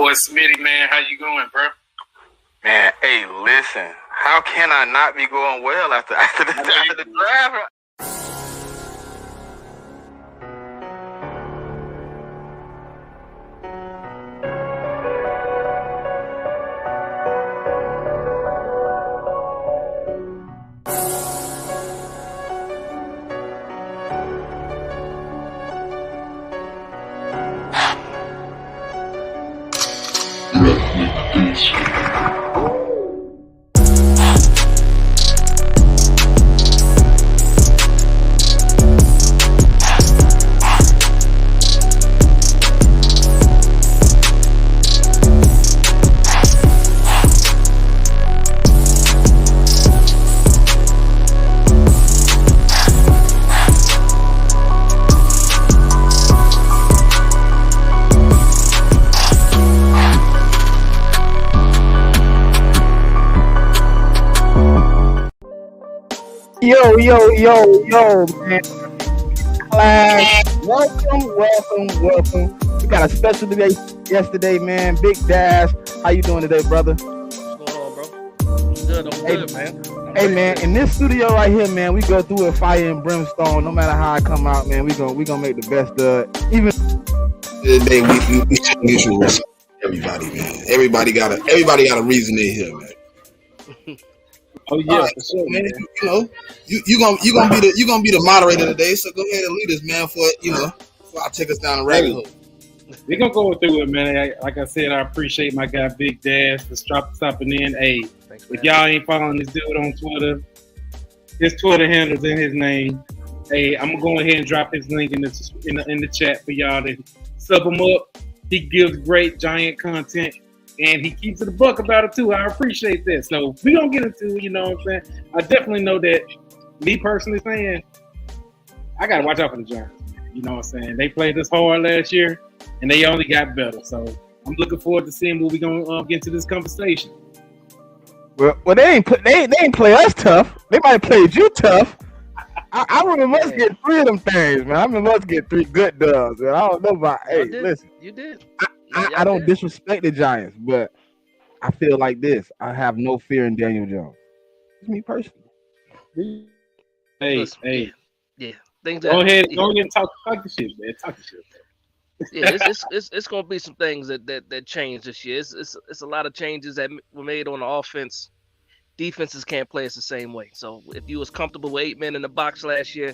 boy Smitty, man. How you going, bro? Man, hey, listen. How can I not be going well after the drive? Yo, man. Class. Welcome. We got a special day yesterday, man. Big Dash. How you doing today, brother? What's going on, bro? I'm good, man. Hey, man, in this studio right here, man, we go through a fire and brimstone. No matter how I come out, man, we gonna make the best of it. Even today, we should mutual respect. Everybody, man. Everybody got a reason they're here, man. Oh yeah, right, for sure, man. You gonna be the moderator today. So go ahead and lead us, man. Before I take us down the rabbit hole. We're gonna go through it, man. Like I said, I appreciate my guy Big Dash for stopping in. Hey, if y'all ain't following this dude on Twitter, his Twitter handle's in his name. Hey, I'm gonna go ahead and drop his link in the chat for y'all to sub him up. He gives great giant content. And he keeps it a buck about it too. I appreciate that. So we gonna get into it, you know what I'm saying? I definitely know that, me personally saying, I gotta watch out for the Giants. You know what I'm saying? They played this hard last year and they only got better. So I'm looking forward to seeing what we gonna get into this conversation. Well, they ain't play us tough. They might have played you tough. I remember us get 3 of them things, man. I remember us get 3 good dubs, man. I don't know about. Hey, listen. You did. I don't disrespect the Giants, but I feel like this. I have no fear in Daniel Jones. It's me personally. Hey. Yeah. Go ahead and talk the shit, man. Talk the shit. Yeah, it's gonna be some things that change this year. It's a lot of changes that were made on the offense. Defenses can't play us the same way. So if you was comfortable with 8 men in the box last year,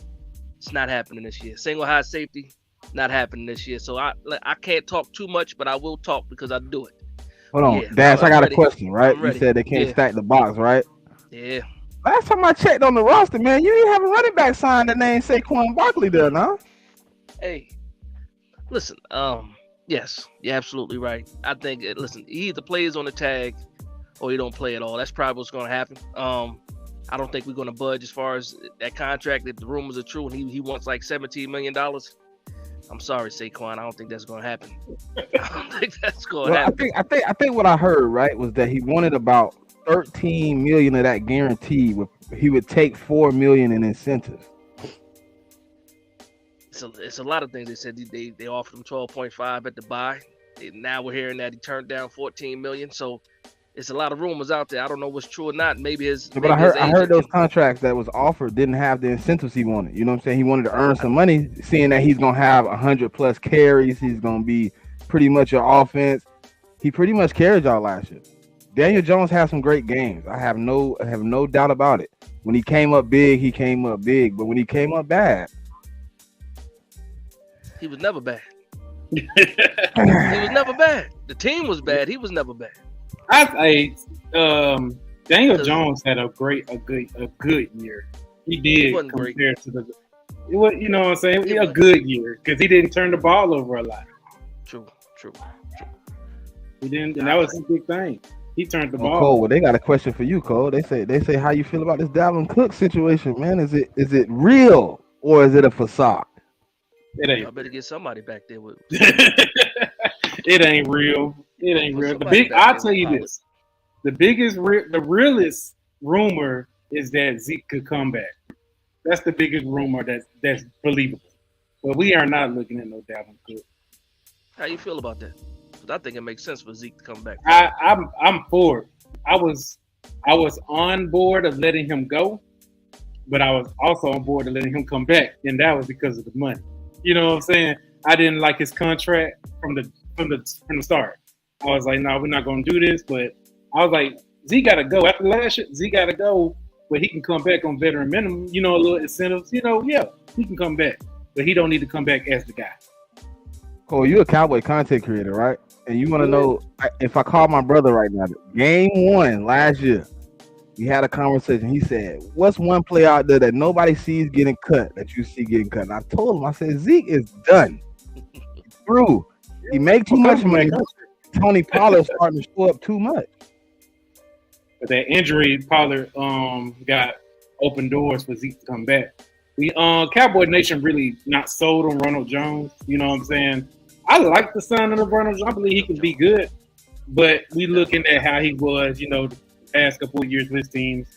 it's not happening this year. Single high safety. Not happening this year, so I can't talk too much, but I will talk because I do it. Hold on, Dash. I got a question, right? You said they can't stack the box, right? Yeah. Last time I checked on the roster, man, you didn't have a running back signed that named Saquon Barkley there, no? Hey, listen. Yes, you're absolutely right. I think listen, he either plays on the tag or he don't play at all. That's probably what's going to happen. I don't think we're going to budge as far as that contract. If the rumors are true and he wants like $17 million. I'm sorry, Saquon. I don't think that's going to happen. I don't think that's going to happen. I think what I heard, right, was that he wanted about $13 million of that guarantee. He would take $4 million in incentives. It's a lot of things. They said they offered him 12.5 at the buy. Now we're hearing that he turned down $14 million. So it's a lot of rumors out there. I don't know what's true or not. Maybe I heard those contracts that was offered didn't have the incentives he wanted. You know what I'm saying? He wanted to earn some money, seeing that he's gonna have 100+ carries. He's gonna be pretty much your offense. He pretty much carried y'all last year. Daniel Jones had some great games. I have no doubt about it. When he came up big, he came up big. But when he came up bad, he was never bad. He was never bad. The team was bad. He was never bad. Daniel Jones had a good year. He did compared to you know what I'm saying? A good year because he didn't turn the ball over a lot. True. He didn't, and that was a big thing. He turned the ball. Cole, well, they got a question for you, Cole. They say how you feel about this Dalvin Cook situation, man. Is it real or is it a facade? It ain't. I better get somebody back there with. It ain't real. It ain't real. I'll tell you this: the realest rumor is that Zeke could come back. That's the biggest rumor that's believable. But we are not looking at no Dalvin Cook. How you feel about that? offense. I think it makes sense for Zeke to come back. I'm for it. I was on board of letting him go, but I was also on board of letting him come back, and that was because of the money. You know what I'm saying? I didn't like his contract from the start. I was like, no, we're not going to do this. But I was like, Zeke got to go. After last year, Zeke got to go, but he can come back on veteran minimum. You know, a little incentives. You know, yeah, he can come back, but he don't need to come back as the guy. Cole, you a Cowboy content creator, right? And you want to know if I call my brother right now, game 1 last year, we had a conversation. He said, what's one play out there that nobody sees getting cut that you see getting cut? And I told him, I said, Zeke is done. Through. He make too much money. Tony Pollard starting to show up too much. But that injury, Pollard got open doors for Zeke to come back. We Cowboy Nation really not sold on Ronald Jones. You know what I'm saying? I like the signing of Ronald Jones. I believe he can be good. But we looking at how he was, you know, the past couple of years with his teams.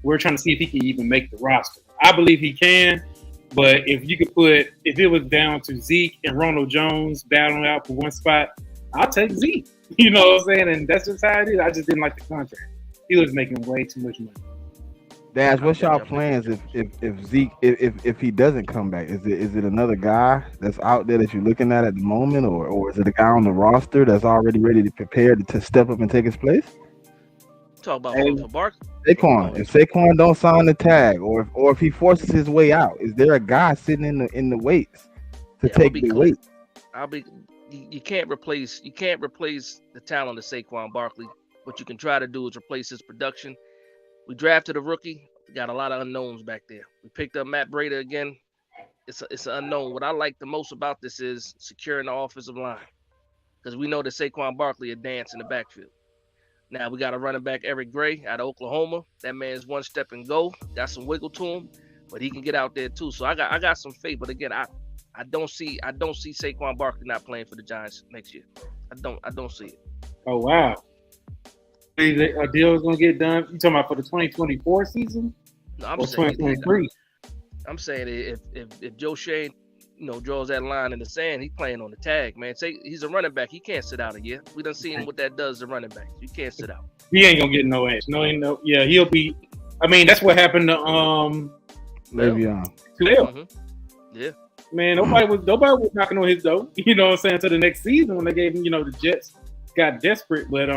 We're trying to see if he can even make the roster. I believe he can. But if it was down to Zeke and Ronald Jones battling out for one spot, I'll take Zeke. You know what I'm saying? And that's just how it is. I just didn't like the contract. He was making way too much money. Dash, what's y'all plans if Zeke if he doesn't come back? Is it another guy that's out there that you're looking at the moment, or is it a guy on the roster that's already ready to prepare to step up and take his place? Talk about for Barkley. Saquon. If Saquon don't sign the tag, or if he forces his way out, is there a guy sitting in the weights to take the weight? You can't replace the talent of Saquon Barkley. What you can try to do is replace his production. We drafted a rookie. We got a lot of unknowns back there. We picked up Matt Breida again. It's an unknown. What I like the most about this is securing the offensive line, because we know that Saquon Barkley will dance in the backfield. Now we got a running back, Eric Gray, out of Oklahoma. That man's one step and go. Got some wiggle to him, but he can get out there too. So I got some faith. But again, I don't see Saquon Barkley not playing for the Giants next year. I don't see it. Oh wow. A deal is gonna get done. You talking about for the 2024 season? No, I'm or saying 2023. I'm saying if Joe Shea, draws that line in the sand, he's playing on the tag, man. Say he's a running back, he can't sit out a year. We done seen what that does to running backs. You can't sit out. He ain't gonna get no ass. No. Yeah, he'll be. I mean, that's what happened to Le'Veon. Mm-hmm. Yeah. Man, nobody was knocking on his door. You know what I'm saying? Until the next season when they gave him, the Jets got desperate, but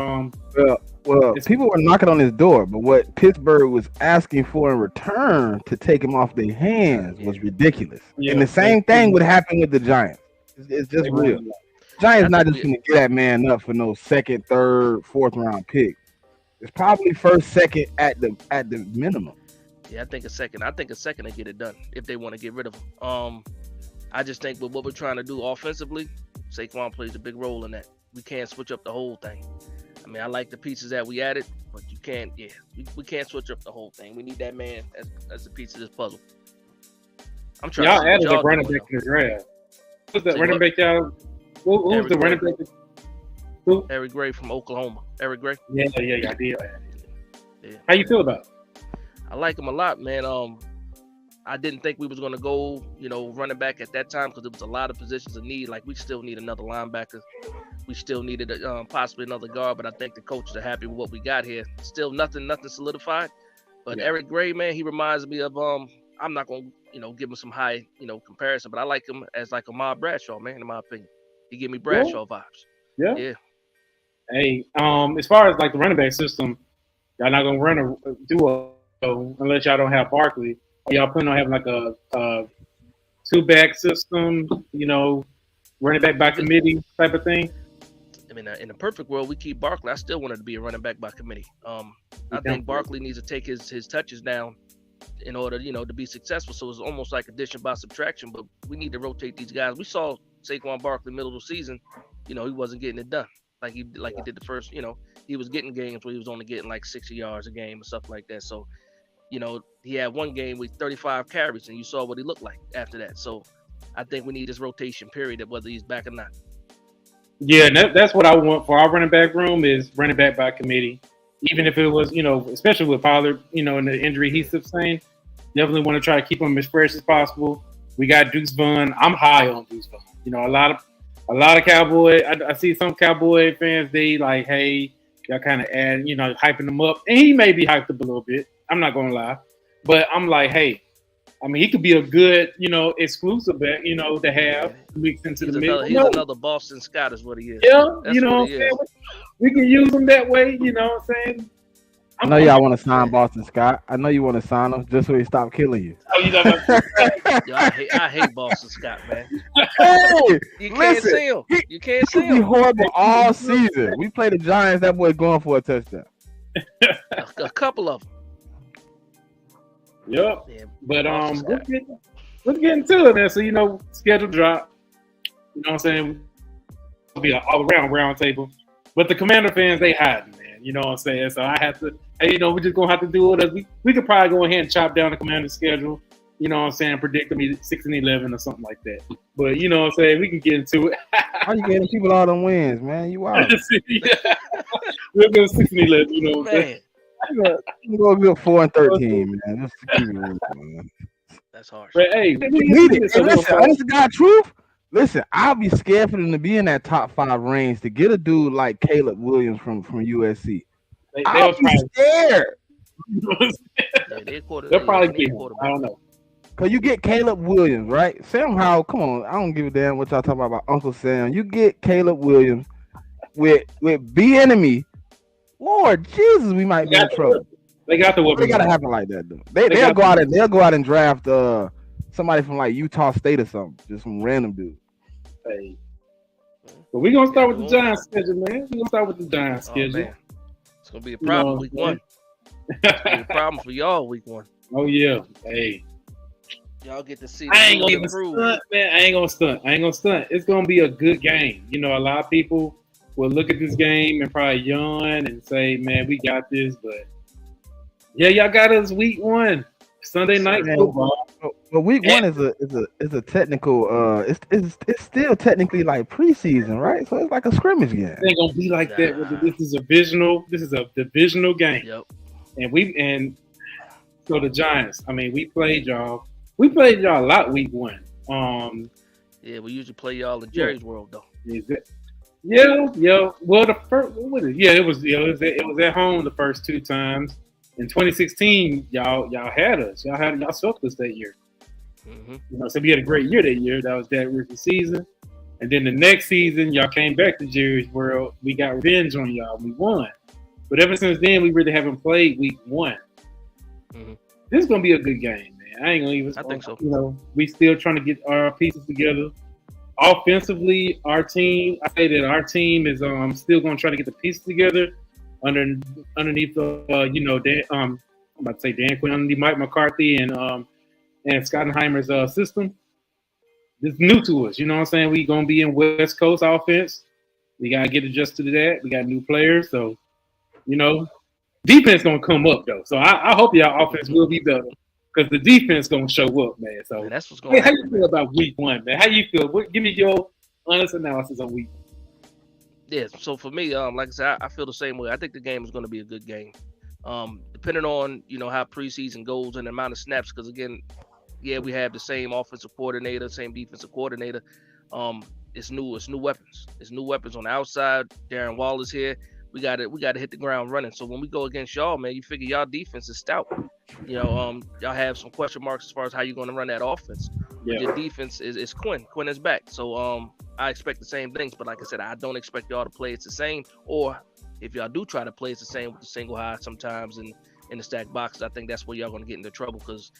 well, people were knocking on his door, but what Pittsburgh was asking for in return to take him off their hands was ridiculous. Yeah, and the same thing would happen with the Giants. It's just real. Giants not just going to get that man up for no second, third, fourth round pick. It's probably first, second at the minimum. Yeah, I think a second to get it done if they want to get rid of him. I just think with what we're trying to do offensively, Saquon plays a big role in that. We can't switch up the whole thing. I mean, I like the pieces that we added, but you can't. Yeah, we can't switch up the whole thing. We need that man as a piece of this puzzle. I'm trying. Y'all added a running back in the draft. Who's the running back y'all? Who's the running back? Who? Eric Gray from Oklahoma. Eric Gray. Yeah, I did. Yeah. How you feel about it? I like him a lot, man. I didn't think we was gonna go, running back at that time because there was a lot of positions of need. Like we still need another linebacker. We still needed possibly another guard, but I think the coaches are happy with what we got here. Still nothing solidified. But yeah. Eric Gray, man, he reminds me of I'm not gonna give him some high comparison, but I like him as like Ahmad Bradshaw, man. In my opinion, he give me Bradshaw vibes. Yeah. Hey, as far as like the running back system, y'all not gonna run a duo unless y'all don't have Barkley. Y'all planning on having like a two-back system, running back by committee type of thing? I mean, in the perfect world, we keep Barkley. I still wanted to be a running back by committee. I think Barkley needs to take his touches down in order, to be successful. So it's almost like addition by subtraction, but we need to rotate these guys. We saw Saquon Barkley middle of the season, he wasn't getting it done. Like he did the first, he was getting games where he was only getting like 60 yards a game and stuff like that. So, he had one game with 35 carries, and you saw what he looked like after that. So I think we need this rotation period, whether he's back or not. Yeah, that's what I want for our running back room is running back by committee. Even if it was, especially with Pollard, and the injury he sustained, definitely want to try to keep him as fresh as possible. We got Deuce Vaughn. I'm high on Deuce Vaughn. A a lot of Cowboy. I see some Cowboy fans. They like, hey, y'all kind of add, hyping them up, and he may be hyped up a little bit. I'm not gonna lie, but I'm like, hey, I mean, he could be a good, exclusive bet, to have mixed into the mix. He's another Boston Scott, is what he is. Yeah, that's what I'm saying. We can use him that way. You know what I'm saying? I know y'all want to sign Boston Scott. I know you want to sign him just so he stop killing you. Oh, you know Yo, I hate Boston Scott, man. Hey, you can't see him. You can't see him. Be horrible all season. We play the Giants. That boy going for a touchdown. A couple of them. Yep. Yeah, but let's get into it, man. So schedule drop. You know what I'm saying? It'll be an all-around round table. But the Commander fans, they hiding, man. You know what I'm saying? So I have to. Hey, we're just gonna have to do it. We could probably go ahead and chop down the Commander schedule. You know what I'm saying? Predict them 6-11 or something like that. But you know what I'm saying? We can get into it. How you getting people all them wins, man? You wild. We'll go 6-11. You know what I'm saying? You go good 4-13, man. Just keep it moving, man. That's harsh. But hey, listen, honest to God, truth. Listen, I'll be scared for them to be in that top 5 range to get a dude like Caleb Williams from USC. I'll be scared. They'll probably be. I don't know. Cause you get Caleb Williams, right? Sam Howell, come on, I don't give a damn what y'all talking about Uncle Sam. You get Caleb Williams with B-Enemy. Lord Jesus, we might be in trouble. They got the They gotta happen like that, though. They'll go out and draft somebody from like Utah State or something, just some random dude. Hey. But we're gonna start with the Giants schedule, man. We're gonna start with the Giants schedule. Man. It's gonna be a problem week 1. It's gonna be a problem for y'all week 1. Oh yeah. Hey. Y'all get to see. I ain't gonna even stunt, man. I ain't gonna stunt. It's gonna be a good game. A lot of people will look at this game and probably yawn and say, "Man, we got this." But yeah, y'all got us week 1, Sunday night football. But week 1 is a technical. It's still technically like preseason, right? So it's like a scrimmage game. It ain't gonna be like that. This is a divisional game. Yep. And so the Giants. I mean, we played y'all. We played y'all a lot week 1. Yeah, we usually play y'all in Jerry's World though. Is it? Yeah. Well, the first, what is it? Yeah, it was at home the first 2 times. In 2016, y'all had us. Y'all swept us that year. Mm-hmm. So we had a great year that year. That was that rookie season. And then the next season, y'all came back to Jerry's World. We got revenge on y'all. We won. But ever since then, we really haven't played week 1. Mm-hmm. This is gonna be a good game, man. I ain't gonna even. I think so. We still trying to get our pieces together. Offensively, our team. I say that our team is still gonna try to get the pieces together underneath Dan. I'm about to say Dan Quinn, underneath Mike McCarthy and Schottenheimer's system. This is new to us. You know what I'm saying? We gonna be in West Coast offense. We gotta get adjusted to that. We got new players, so defense gonna come up though. So I hope y'all offense will be better because the defense gonna show up, man. So that's what's going on. How you feel about week 1, man? How you feel? Give me your honest analysis on week 1. Yeah, so for me, like I said, I feel the same way. I think the game is going to be a good game. Depending on how preseason goes and the amount of snaps, because again, we have the same offensive coordinator, same defensive coordinator. It's new weapons. It's new weapons on the outside. Darren Waller's here. We got to hit the ground running. So when we go against y'all, man, you figure y'all defense is stout. Y'all have some question marks as far as how you're going to run that offense. Yeah. Your defense is Quinn. Quinn is back. So I expect the same things, but like I said, I don't expect y'all to play it the same. Or if y'all do try to play it the same with the single high sometimes in the stack boxes, I think that's where y'all going to get into trouble because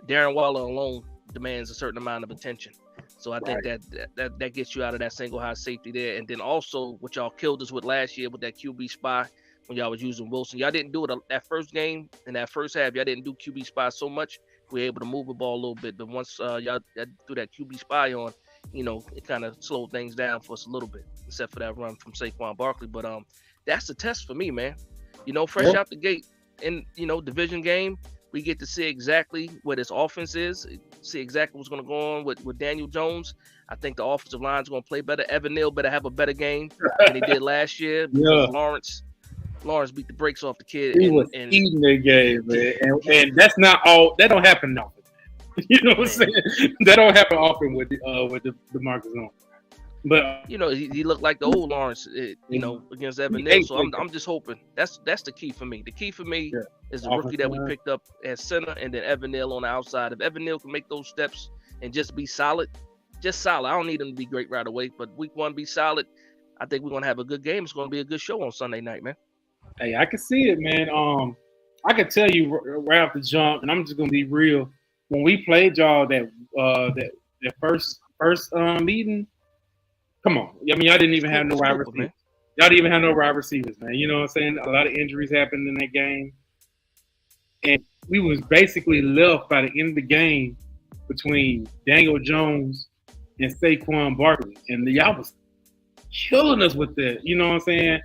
Darren Waller alone demands a certain amount of attention. So I think that gets you out of that single high safety there. And then also what y'all killed us with last year with that QB spy when y'all was using Wilson. Y'all didn't do it that first game in that first half. Y'all didn't do QB spy so much. We were able to move the ball a little bit. But once y'all threw that QB spy on, it kind of slowed things down for us a little bit, except for that run from Saquon Barkley. But that's the test for me, man. Fresh out the gate in, division game, we get to see exactly what his offense is, see exactly what's going to go on with Daniel Jones. I think the offensive line is going to play better. Evan Neal better have a better game than he did last year. Because Lawrence beat the brakes off the kid. He was eating the game, man. And that's not all. That don't happen often. You know what I'm saying? That don't happen often with the Marcus Lawrence. But you know, he looked like the old Lawrence, you know, against Evan Neal. So I'm just hoping that's the key for me. The key for me is the rookie that we picked up at center, and then Evan Neal on the outside. If Evan Neal can make those steps and just be solid, just solid. I don't need him to be great right away, but week 1 be solid. I think we're gonna have a good game. It's gonna be a good show on Sunday night, man. Hey, I can see it, man. I can tell you right off the jump, and I'm just gonna be real. When we played y'all that first meeting, come on. I mean, y'all didn't even have no wide receivers. Y'all didn't even have no wide receivers, man. You know what I'm saying? A lot of injuries happened in that game, and we was basically left by the end of the game between Daniel Jones and Saquon Barkley, and y'all was killing us with that. You know what I'm saying?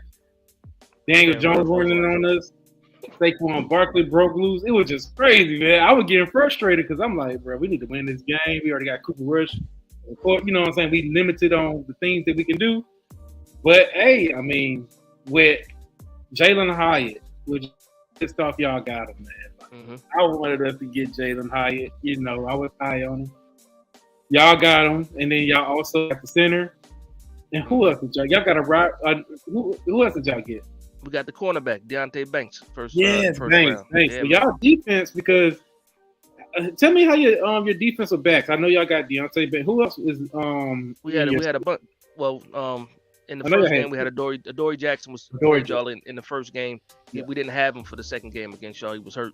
Daniel Jones running on us. Saquon Barkley broke loose. It was just crazy, man. I was getting frustrated because I'm like, bro, we need to win this game. We already got Cooper Rush. You know what I'm saying? We limited on the things that we can do. But, hey, I mean, with Jalen Hyatt, which pissed off y'all got him, man. I wanted us to get Jalen Hyatt. You know, I was high on him. Y'all got him. And then y'all also got the center. And who else did y'all got? Who else did y'all get? We got the cornerback, Deontay Banks, first Banks. round. Yeah, so y'all defense, because tell me how your defensive backs. I know y'all got Deontay Banks. Who else is we had a bunch. Well, in the first game we had Adoree Jackson was y'all in the first game. Yeah. We didn't have him for the second game against y'all. He was hurt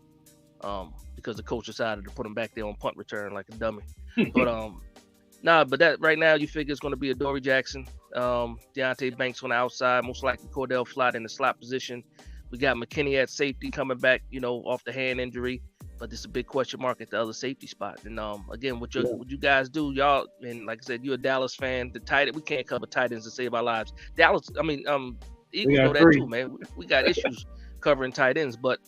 because the coach decided to put him back there on punt return like a dummy. But but that right now you figure it's going to be Adoree Jackson, Deontay Banks on the outside, most likely Cordell Flott in the slot position. We got McKinney at safety coming back, you know, off the hand injury, but there's a big question mark at the other safety spot. And again, what you guys do, y'all, and like I said, you're a Dallas fan. We can't cover tight ends to save our lives. Eagles know that too, man. We got issues covering tight ends, but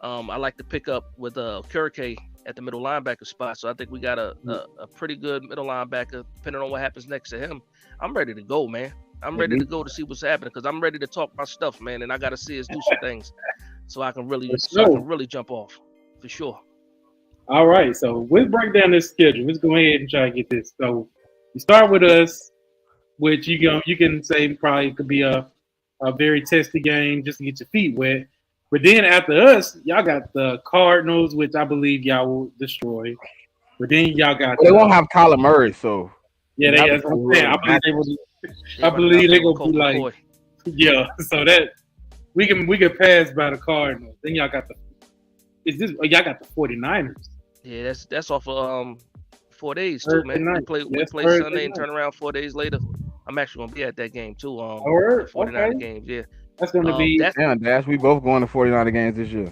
I like to pick up with Kurike at the middle linebacker spot. So I think we got a pretty good middle linebacker. Depending on what happens next to him, I'm ready to go, man. I'm ready to go to see what's happening because I'm ready to talk my stuff, man. And I got to see us do some things so I can really jump off for sure. All right, so we'll break down this schedule. Let's go ahead and try to get this. So you start with us, which you can say probably could be a very testy game just to get your feet wet. But then after us, y'all got the Cardinals, which I believe y'all will destroy. But then y'all got they won't have Kyler Murray, so yeah, that's what I'm saying. I believe they're gonna be like, yeah. So that we can pass by the Cardinals. Then y'all got y'all got the 49ers. Yeah, that's off of 4 days too, man. We play Sunday and turn around 4 days later. I'm actually gonna be at that game too. 49er games, yeah. That's gonna be damn, Dash. We both going to 49er games this year.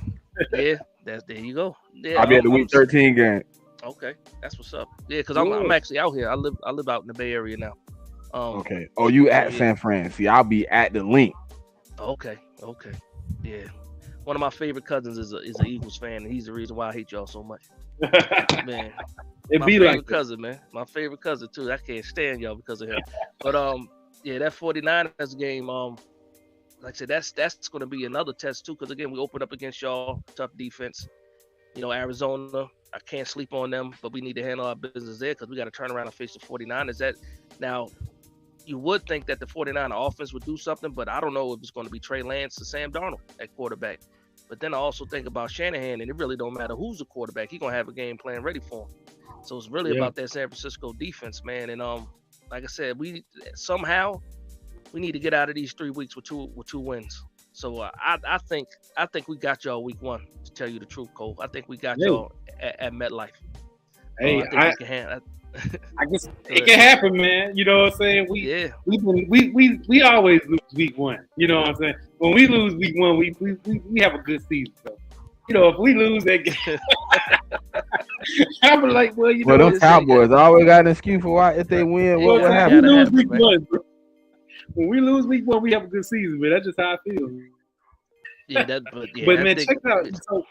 Yeah, there you go. Yeah, I'll be at the week 13 game. Okay, that's what's up. Yeah, because I'm actually out here. I live out in the Bay Area now. Okay. Oh, you at San Fran? See, I'll be at the link. Okay. Yeah. One of my favorite cousins is an Eagles fan, and he's the reason why I hate y'all so much. Man, my favorite cousin, man. My favorite cousin too. I can't stand y'all because of him. But yeah, that 49ers game, like I said, that's going to be another test too. Because again, we open up against y'all, tough defense. You know, Arizona, I can't sleep on them, but we need to handle our business there because we got to turn around and face the 49ers. Now, you would think that the 49er offense would do something, but I don't know if it's going to be Trey Lance or Sam Darnold at quarterback. But then I also think about Shanahan, and it really don't matter who's the quarterback. He's going to have a game plan ready for him. So it's really about that San Francisco defense, man. And like I said, we need to get out of these 3 weeks with two wins. So I think we got y'all week 1. To tell you the truth, Cole, I think we got y'all at MetLife. Hey, I guess it can happen, man. You know what I'm saying? We always lose week 1. You know what I'm saying? When we lose week 1, we have a good season. So, you know, if we lose that game, I'm like, well, you know, those Cowboys always got an excuse for why if they win, what happens? We lose week 1, bro. When we lose week 1, we have a good season, man. That's just how I feel. But man, check it out. So,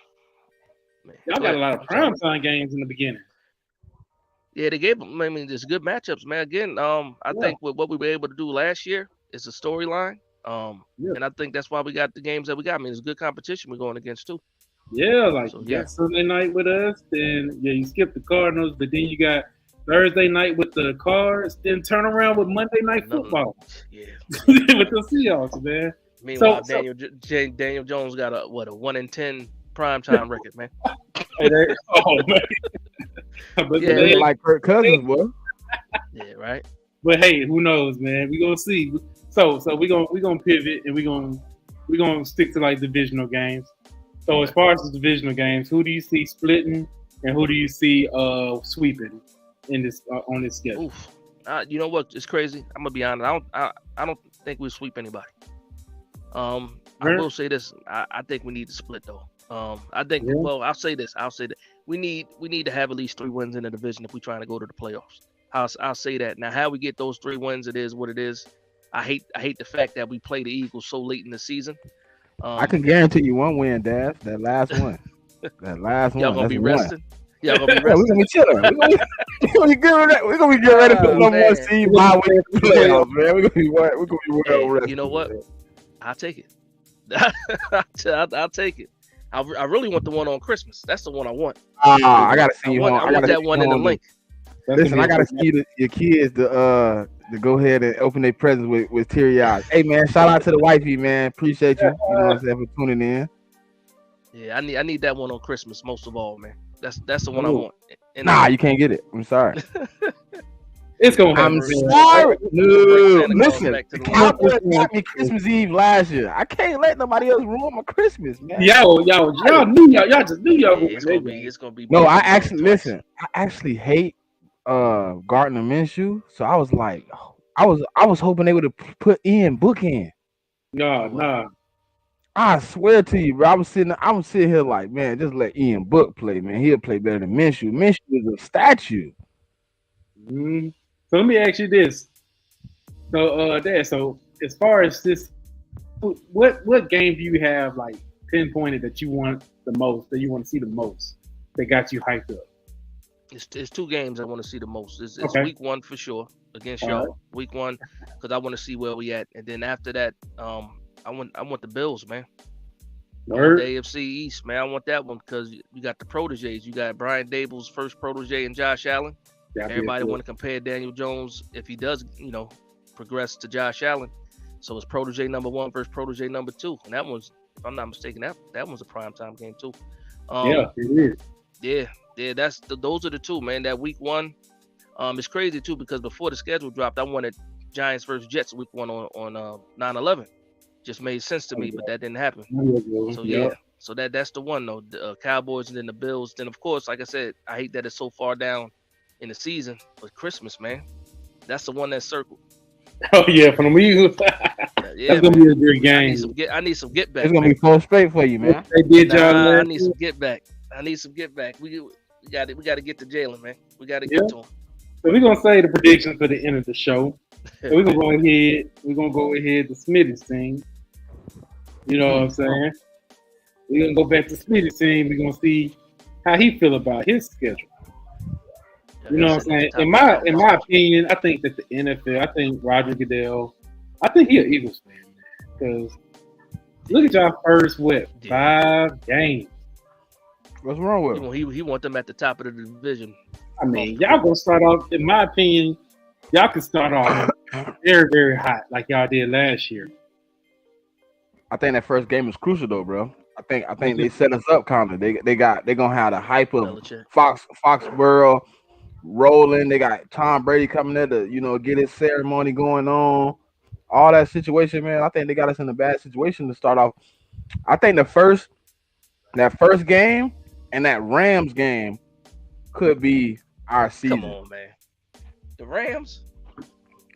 y'all got a lot of primetime games in the beginning. Yeah, they gave them. I mean, there's good matchups, man. Again, I think with what we were able to do last year, it's a storyline. And I think that's why we got the games that we got. I mean, it's good competition we're going against too. Yeah, like you got Sunday night with us, then you skip the Cardinals, but then you got Thursday night with the Cards, then turn around with Monday Night Football. Yeah. With the Seahawks, man. Meanwhile, Daniel Jones got a 1-10 primetime record, man. Oh man. But Yeah, They like Kirk Cousins, boy. Yeah, right. But hey, who knows, man? We gonna see. So we gonna pivot and we gonna stick to like divisional games. So as far as the divisional games, who do you see splitting and who do you see sweeping in this on this schedule? Oof. You know what? It's crazy. I'm gonna be honest. I don't think we sweep anybody. I will say this. I think we need to split though. I think. Yeah. Well, I'll say this. We need to have at least 3 wins in the division if we're trying to go to the playoffs. I'll say that. Now, how we get those 3 wins, it is what it is. I hate the fact that we play the Eagles so late in the season. I can guarantee you 1 win, Dad. That last one. Y'all gonna be resting. Y'all gonna be resting. We're gonna be chilling. We're gonna be good. We're gonna be getting ready for number 1 seed by way of the playoffs, man. We're gonna be well rested. You know what? I'll take it. I'll take it. I really want the one on Christmas. That's the one I want. I gotta see you. I want that one in the link. Listen, I gotta see your kids to go ahead and open their presents with teary eyes. Hey man, shout out to the wifey, man. Appreciate you. You know what I'm saying, for tuning in. Yeah, I need that one on Christmas most of all, man. That's the one I want. And you can't get it. I'm sorry. It's gonna happen. I'm sorry. No, listen. The Cowboys got me Christmas Eve last year. I can't let nobody else ruin my Christmas, man. Y'all knew y'all just knew y'all. It's gonna be. No, I actually hate Gardner Minshew. So I was like, I was hoping they would have put Ian Book in. Nah. I swear to you, bro. I'm sitting here like, man, just let Ian Book play, man. He'll play better than Minshew. Minshew is a statue. Mm-hmm. So let me ask you this. So, Dad, so as far as this, what game do you have like pinpointed that you want the most, that you want to see the most, that got you hyped up? It's 2 games I want to see the most. It's okay. Week 1 for sure against y'all. Right. Week 1 because I want to see where we at, and then after that, I want the Bills, man. I want the AFC East, man. I want that one because you got the proteges. You got Brian Dable's first protege and Josh Allen. Everybody want to compare Daniel Jones if he does, progress to Josh Allen. So it's protege number 1 versus protege number 2, and that one's, if I'm not mistaken, that one's a primetime game too. Yeah, it is. Yeah. Those are the 2, man. That week 1, it's crazy too because before the schedule dropped, I wanted Giants versus Jets week 1 on 9/11. Just made sense to me, but that didn't happen. So yeah. So that's the one though. The Cowboys and then the Bills. Then of course, like I said, I hate that it's so far down in the season, but Christmas, man, that's the one that's circled. Oh yeah, from the Eagles. That's gonna be a great game. I need some get back. It's gonna be full straight for you, man. I need some get back. We got to get to Jalen, man. We got to get to him. So we're gonna say the predictions for the end of the show. So we're gonna go ahead. The Smitty's team. You know what I'm saying? We're gonna go back to Smitty's team. We're gonna see how he feel about his schedule. You know what I'm saying? In my opinion, I think that the NFL, I think Roger Goodell, I think he's an Eagles fan, man. Because look at y'all first 5 games. What's wrong with him? He want them at the top of the division. I mean, y'all gonna start off, in my opinion, y'all can start off very, very hot like y'all did last year. I think that first game is crucial though, bro. I think they set us up kind of. They're gonna have the hype of Foxborough rolling. They got Tom Brady coming there to get his ceremony going on. All that situation, man. I think they got us in a bad situation to start off. I think that first game and that Rams game could be our season. Come on, man. The Rams.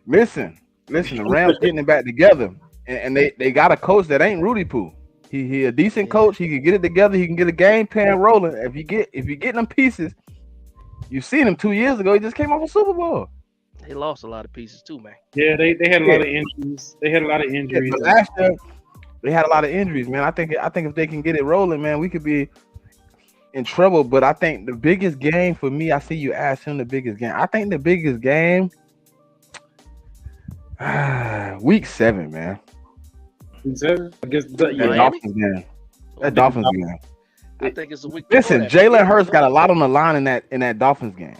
Listen. The Rams getting it back together, and they got a coach that ain't Rudy Poo. He a decent coach. He can get it together. He can get a game plan rolling. If you get them pieces, you seen him 2 years ago. He just came off a Super Bowl. They lost a lot of pieces too, man. Yeah, they had a lot of injuries. Yeah, last year they had a lot of injuries, man. I think if they can get it rolling, man, we could be in trouble. But I think the biggest game for me, I see you ask him the biggest game. I think the biggest game, week 7, man. Week 7? I guess that Dolphins game. That Dolphins game. I think it's a week. Listen, Jalen Hurts got a lot on the line in that Dolphins game.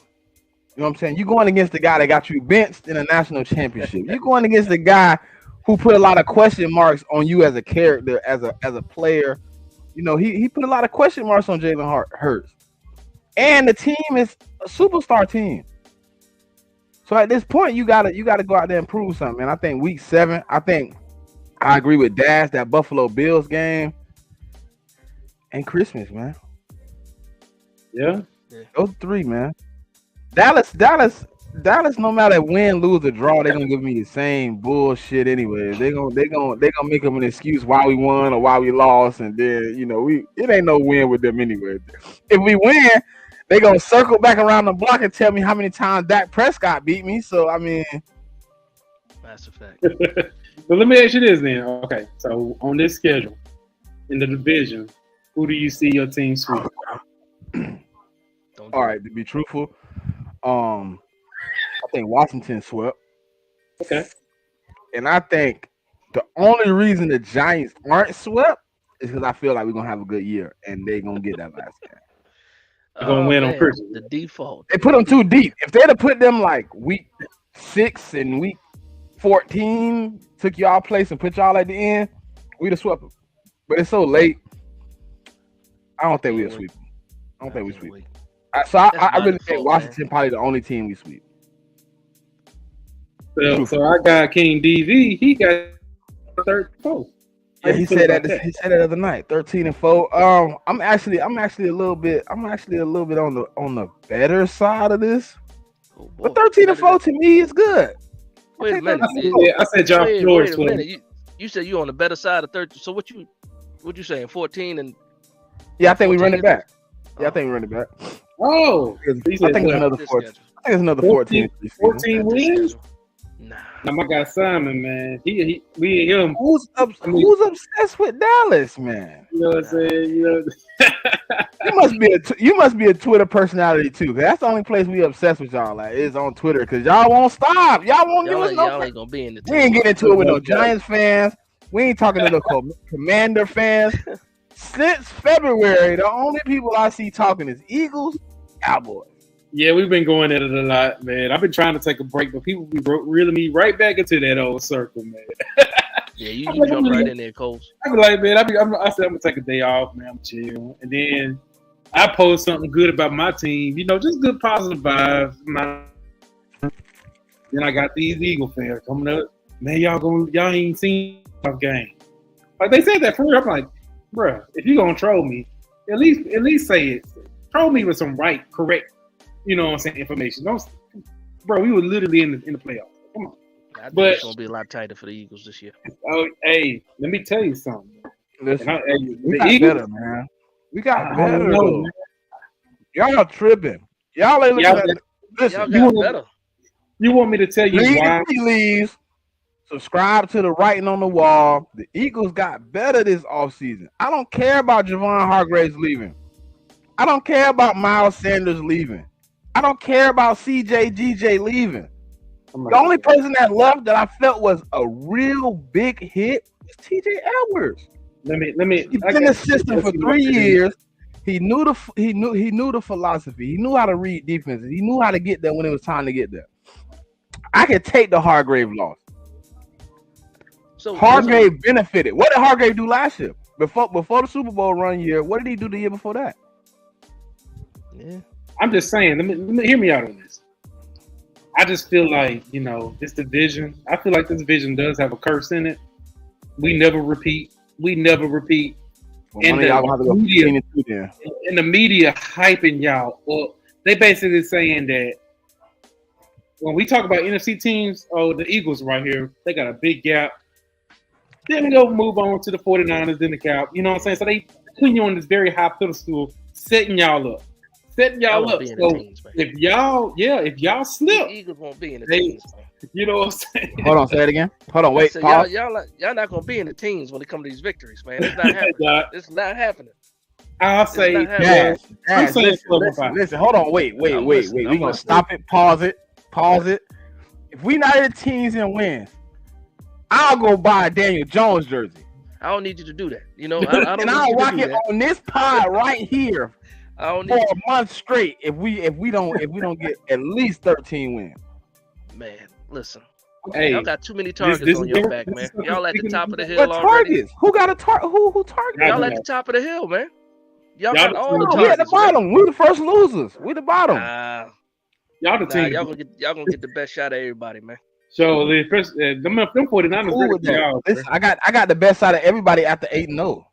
You know what I'm saying? You're going against the guy that got you benched in a national championship. You're going against the guy who put a lot of question marks on you as a character, as a player. You know, he put a lot of question marks on Jalen Hurts. And the team is a superstar team. So at this point, you gotta go out there and prove something. And I think week 7, I agree with Dash, that Buffalo Bills game and Christmas, man. Yeah. Those 3, man. Dallas, no matter win, lose, or draw, they're gonna give me the same bullshit anyway. They're gonna make them an excuse why we won or why we lost, and then it ain't no win with them anyway. If we win, they gonna circle back around the block and tell me how many times Dak Prescott beat me. So I mean, that's a fact. But let me ask you this then. Okay, so on this schedule in the division, who do you see your team sweep? All right, to be truthful, I think Washington swept. Okay. And I think the only reason the Giants aren't swept is because I feel like we're gonna have a good year and they're gonna get that last game. They're gonna win on Christmas. The default. They put them too deep. If they'd have put them like week 6 and week 14, took y'all place and put y'all at the end, we'd have swept them. But it's so late. I don't think we'll sweep them. I don't think we sweep. I really think Washington probably the only team we sweep. So I got King DV. He got 34. Yeah, he said that. He said that the other night. 13-4. I'm actually a little bit on the better side of this. But 13-4 to me is good. Wait a minute. I said John Flores. Wait a minute. You said you on the better side of 13. So what you saying? 14 and yeah, I think we run it back. Yeah, I think we run it back. Oh, I think it's another 14. I think it's another 14. 14 wins. Nah. I got Simon, man. We and him. Who's obsessed with Dallas, man? You know what I'm saying? You must be a Twitter personality too. Cause that's the only place we obsessed with y'all. Like is on Twitter. Cause y'all won't stop. Y'all won't give us no. Y'all ain't gonna be in the team. We ain't getting into it with no Giants fans. We ain't talking to the Commander fans. Since February, the only people I see talking is Eagles, Cowboys. Yeah, we've been going at it a lot, man. I've been trying to take a break, but people be reeling me right back into that old circle, man. Yeah, you jump right in there, Coles. I be like, man, I said I'm gonna take a day off, man. I'm chill, and then I post something good about my team, just good positive vibes. Then I got these Eagle fans coming up, man. Y'all ain't seen our game. Like they said that for real. I'm like, bruh, if you gonna troll me, at least say it. Troll me with some correct. You know what I'm saying? Information. Bro, we were literally in the playoffs. Come on. I think it's gonna be a lot tighter for the Eagles this year. Oh, hey, let me tell you something. Listen, we got Eagles, better, man. We got better. Y'all are tripping. Y'all ain't looking at. Listen, you want me to tell you why? Please subscribe to the writing on the wall. The Eagles got better this offseason. I don't care about Javon Hargraves leaving. I don't care about Miles Sanders leaving. I don't care about CJ GJ leaving. The only person that left that I felt was a real big hit was TJ Edwards. Let me. He's been in the system for 3 years. He knew the philosophy. He knew how to read defenses. He knew how to get there when it was time to get there. I could take the Hargrave loss. So Hargrave benefited. What did Hargrave do last year? Before the Super Bowl run year, what did he do the year before that? Yeah. I'm just saying, let me hear me out on this. I just feel like, this division, I feel like this division does have a curse in it. We never repeat. Well, and the media hyping y'all up. They basically saying that when we talk about NFC teams, the Eagles right here, they got a big gap. Then we go move on to the 49ers, then the Cow. You know what I'm saying? So they putting you on this very high pedestal, setting y'all up. So if y'all slip, the Eagles won't be in the teams. You know what I'm saying? Hold on, say it again. Hold on, wait. Y'all not gonna be in the teams when it comes to these victories, man. It's not happening. It's not happening. I'll say, listen. Hold on, wait. We gonna stop it. Pause it. If we not in the teams and wins, I'll go buy a Daniel Jones jersey. I don't need you to do that. I don't and I'll rock it on this pod right here. I don't for need a month straight if we don't get at least 13 wins. man. Listen, Hey, y'all got too many targets on your back, man. Y'all at the top of the hill What already. targets? Who got a target? Who targeted? Y'all at the top of the hill, man. Y'all Y'all got all the the We at the targets. Man. bottom. We the first losers. We the bottom. y'all the Nah, team. y'all gonna get the best shot of everybody, man. So the first, them 49ers Cool ready with for that. y'all. Listen, I got the best out of everybody after 8-0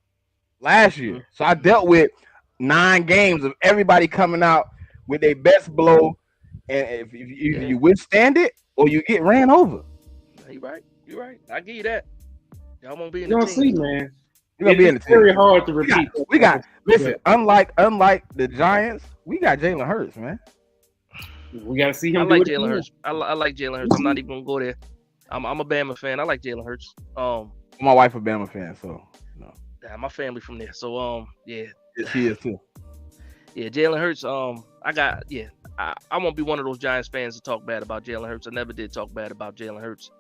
last year. Mhm. So I dealt with 9 games of everybody coming out with their best blow, and if you withstand it or you get ran over. You right. You right. I give you that. Y'all won't be in You the don't see, team. You're man. gonna be in the It's team. very hard to repeat. We got listen. Unlike the Giants, we got Jalen Hurts, man. We got to see him. I like do it Jalen again. Hurts. I like Jalen Hurts. I'm not even gonna go there. I'm a Bama fan. I like Jalen Hurts. My wife a Bama fan, so no. My family from there. So yeah. She is too. Yeah, Jalen Hurts. I won't be one of those Giants fans to talk bad about Jalen Hurts. I never did talk bad about Jalen Hurts.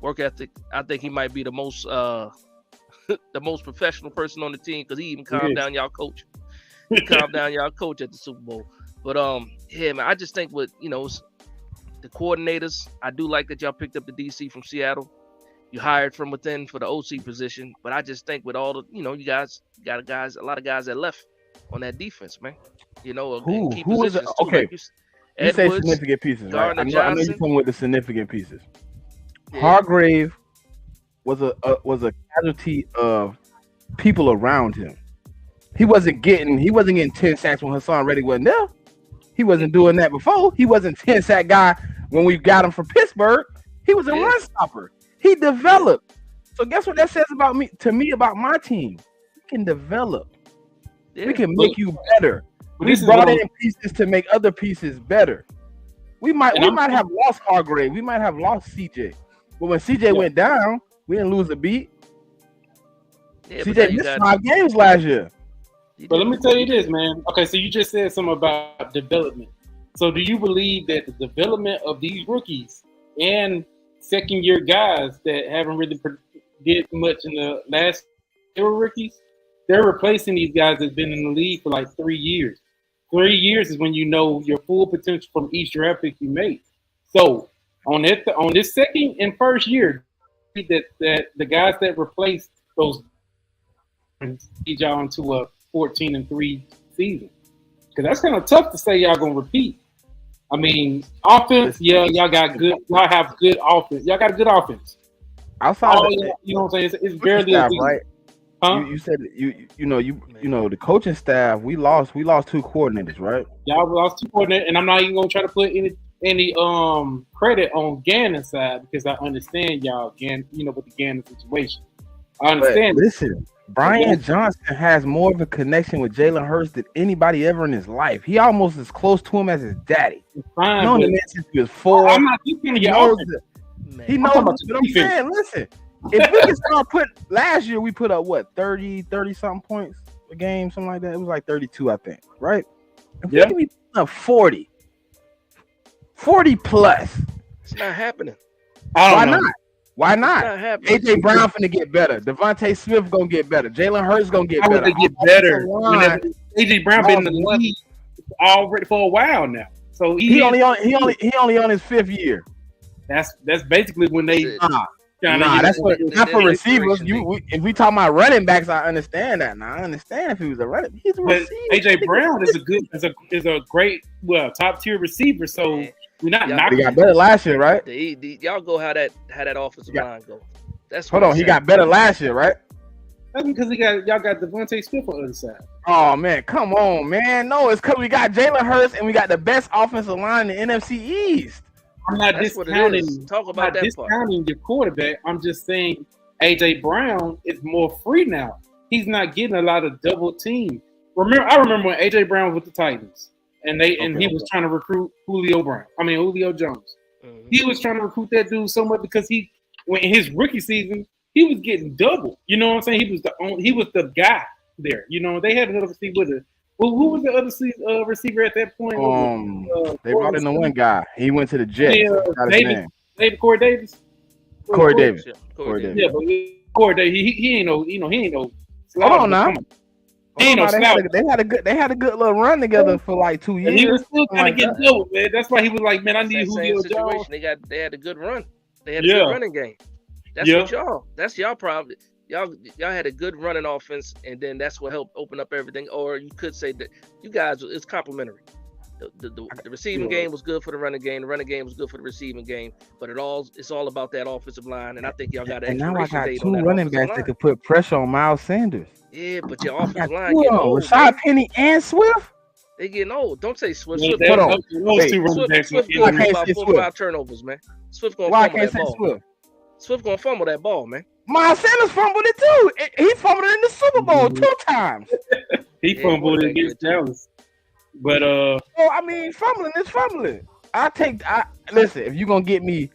Work ethic. I think he might be the most the most professional person on the team because he even calmed down y'all coach. He calmed down y'all coach at the Super Bowl. But yeah, man, I just think with the coordinators, I do like that y'all picked up the DC from Seattle. You hired from within for the OC position, but I just think with all the you guys got a lot of guys that left on that defense, man. Who key is it? positions too. Okay, Like you say Edwards, significant pieces, right? Gardner I know Johnson. you're coming with the significant pieces. Yeah. Hargrave was a casualty of people around him. He wasn't getting 10 sacks when Hassan Reddick wasn't there. He wasn't doing that before. He wasn't 10 sack guy when we got him from Pittsburgh. He was a run stopper. He developed. So guess what that says about me about my team? We can develop. Yeah. We can make you better. We this is brought what in pieces to make other pieces better. We might have lost Hargrave. We might have lost CJ. But when CJ went down, we didn't lose a beat. Yeah, CJ missed 5 games last year. But let me tell you this, man. Okay, so you just said something about development. So do you believe that the development of these rookies and second-year guys that haven't really did much in the last year rookies, they're replacing these guys that's been in the league for like 3 years. 3 years is when you know your full potential from each draft pick you make. So on this second and first year, that the guys that replaced those lead y'all into a 14-3 season, because that's kind of tough to say y'all gonna repeat. I mean, offense, y'all got good. Y'all have good offense. Y'all got a good offense. Outside, you know what I'm saying? It's barely staff, right? Huh? You said you know the coaching staff. We lost 2 coordinators, right? Y'all lost 2 coordinators, and I'm not even gonna try to put any credit on Gannon's side because I understand y'all with the Gannon situation. I understand. But listen, Brian Johnson has more of a connection with Jalen Hurts than anybody ever in his life. He almost as close to him as his daddy. Fine, known him since he was 4. I'm not defending your offense. He knows what I'm saying. Listen, if we can start last year we put up what 30 something points a game, something like that. It was like 32, I think, right? If we can be putting up 40 plus. It's not happening. Why not? Why not? AJ Brown finna get better. Devontae Smith gonna get better. Jalen Hurts gonna get better. Get better. AJ Brown been in the league already for a while now. So he only on his 5th year. That's basically when they that's not for receivers. If we talk about running backs, I understand that. Now I understand if he was a running. He's a receiver. AJ Brown is a great top tier receiver. So we're not knocking. He got better last year, right? Y'all go how that offensive line go. Hold on, he got better last year, right? That's because y'all got Devontae Smith on the other side. Oh man, come on, man. No, it's because we got Jalen Hurts and we got the best offensive line in the NFC East. I'm not discounting. Talk about that discounting your quarterback. I'm just saying AJ Brown is more free now. He's not getting a lot of double team. I remember when AJ Brown was with the Titans and he was trying to recruit Julio Jones. Mm-hmm. He was trying to recruit that dude so much because when in his rookie season, he was getting double. You know what I'm saying? He was the guy there. You know, they had another receiver with it. Well, who was the other receiver at that point? They brought in the one guy. He went to the Jets. Corey Davis. Corey Davis. Yeah, but Corey Davis. He ain't no. Hold on now. Ain't no slouch. They had a good little run together for like 2 years. He was still kind of getting dope, man. That's why he was like, man, I need Julio Jones. They had a good run. They had a good running game. That's what y'all. That's y'all problem. Y'all had a good running offense, and then that's what helped open up everything. Or you could say that you guys, it's complementary. The receiving game was good for the running game. The running game was good for the receiving game. But it's all about that offensive line. And I think y'all got an expiration date on that. And now I got 2 running backs that could put pressure on Miles Sanders. Yeah, but your offensive line getting old. Rashad Penny and Swift. They getting old. Don't say Swift. Hold on. Swift going to about 4 or 5 turnovers, man. Swift going to fumble that ball. Swift going to fumble that ball, man. Miles Sanders fumbled it too. He fumbled it in the Super Bowl 2 times. He fumbled it against Dallas. But I mean, fumbling is fumbling. Listen, if you're gonna get me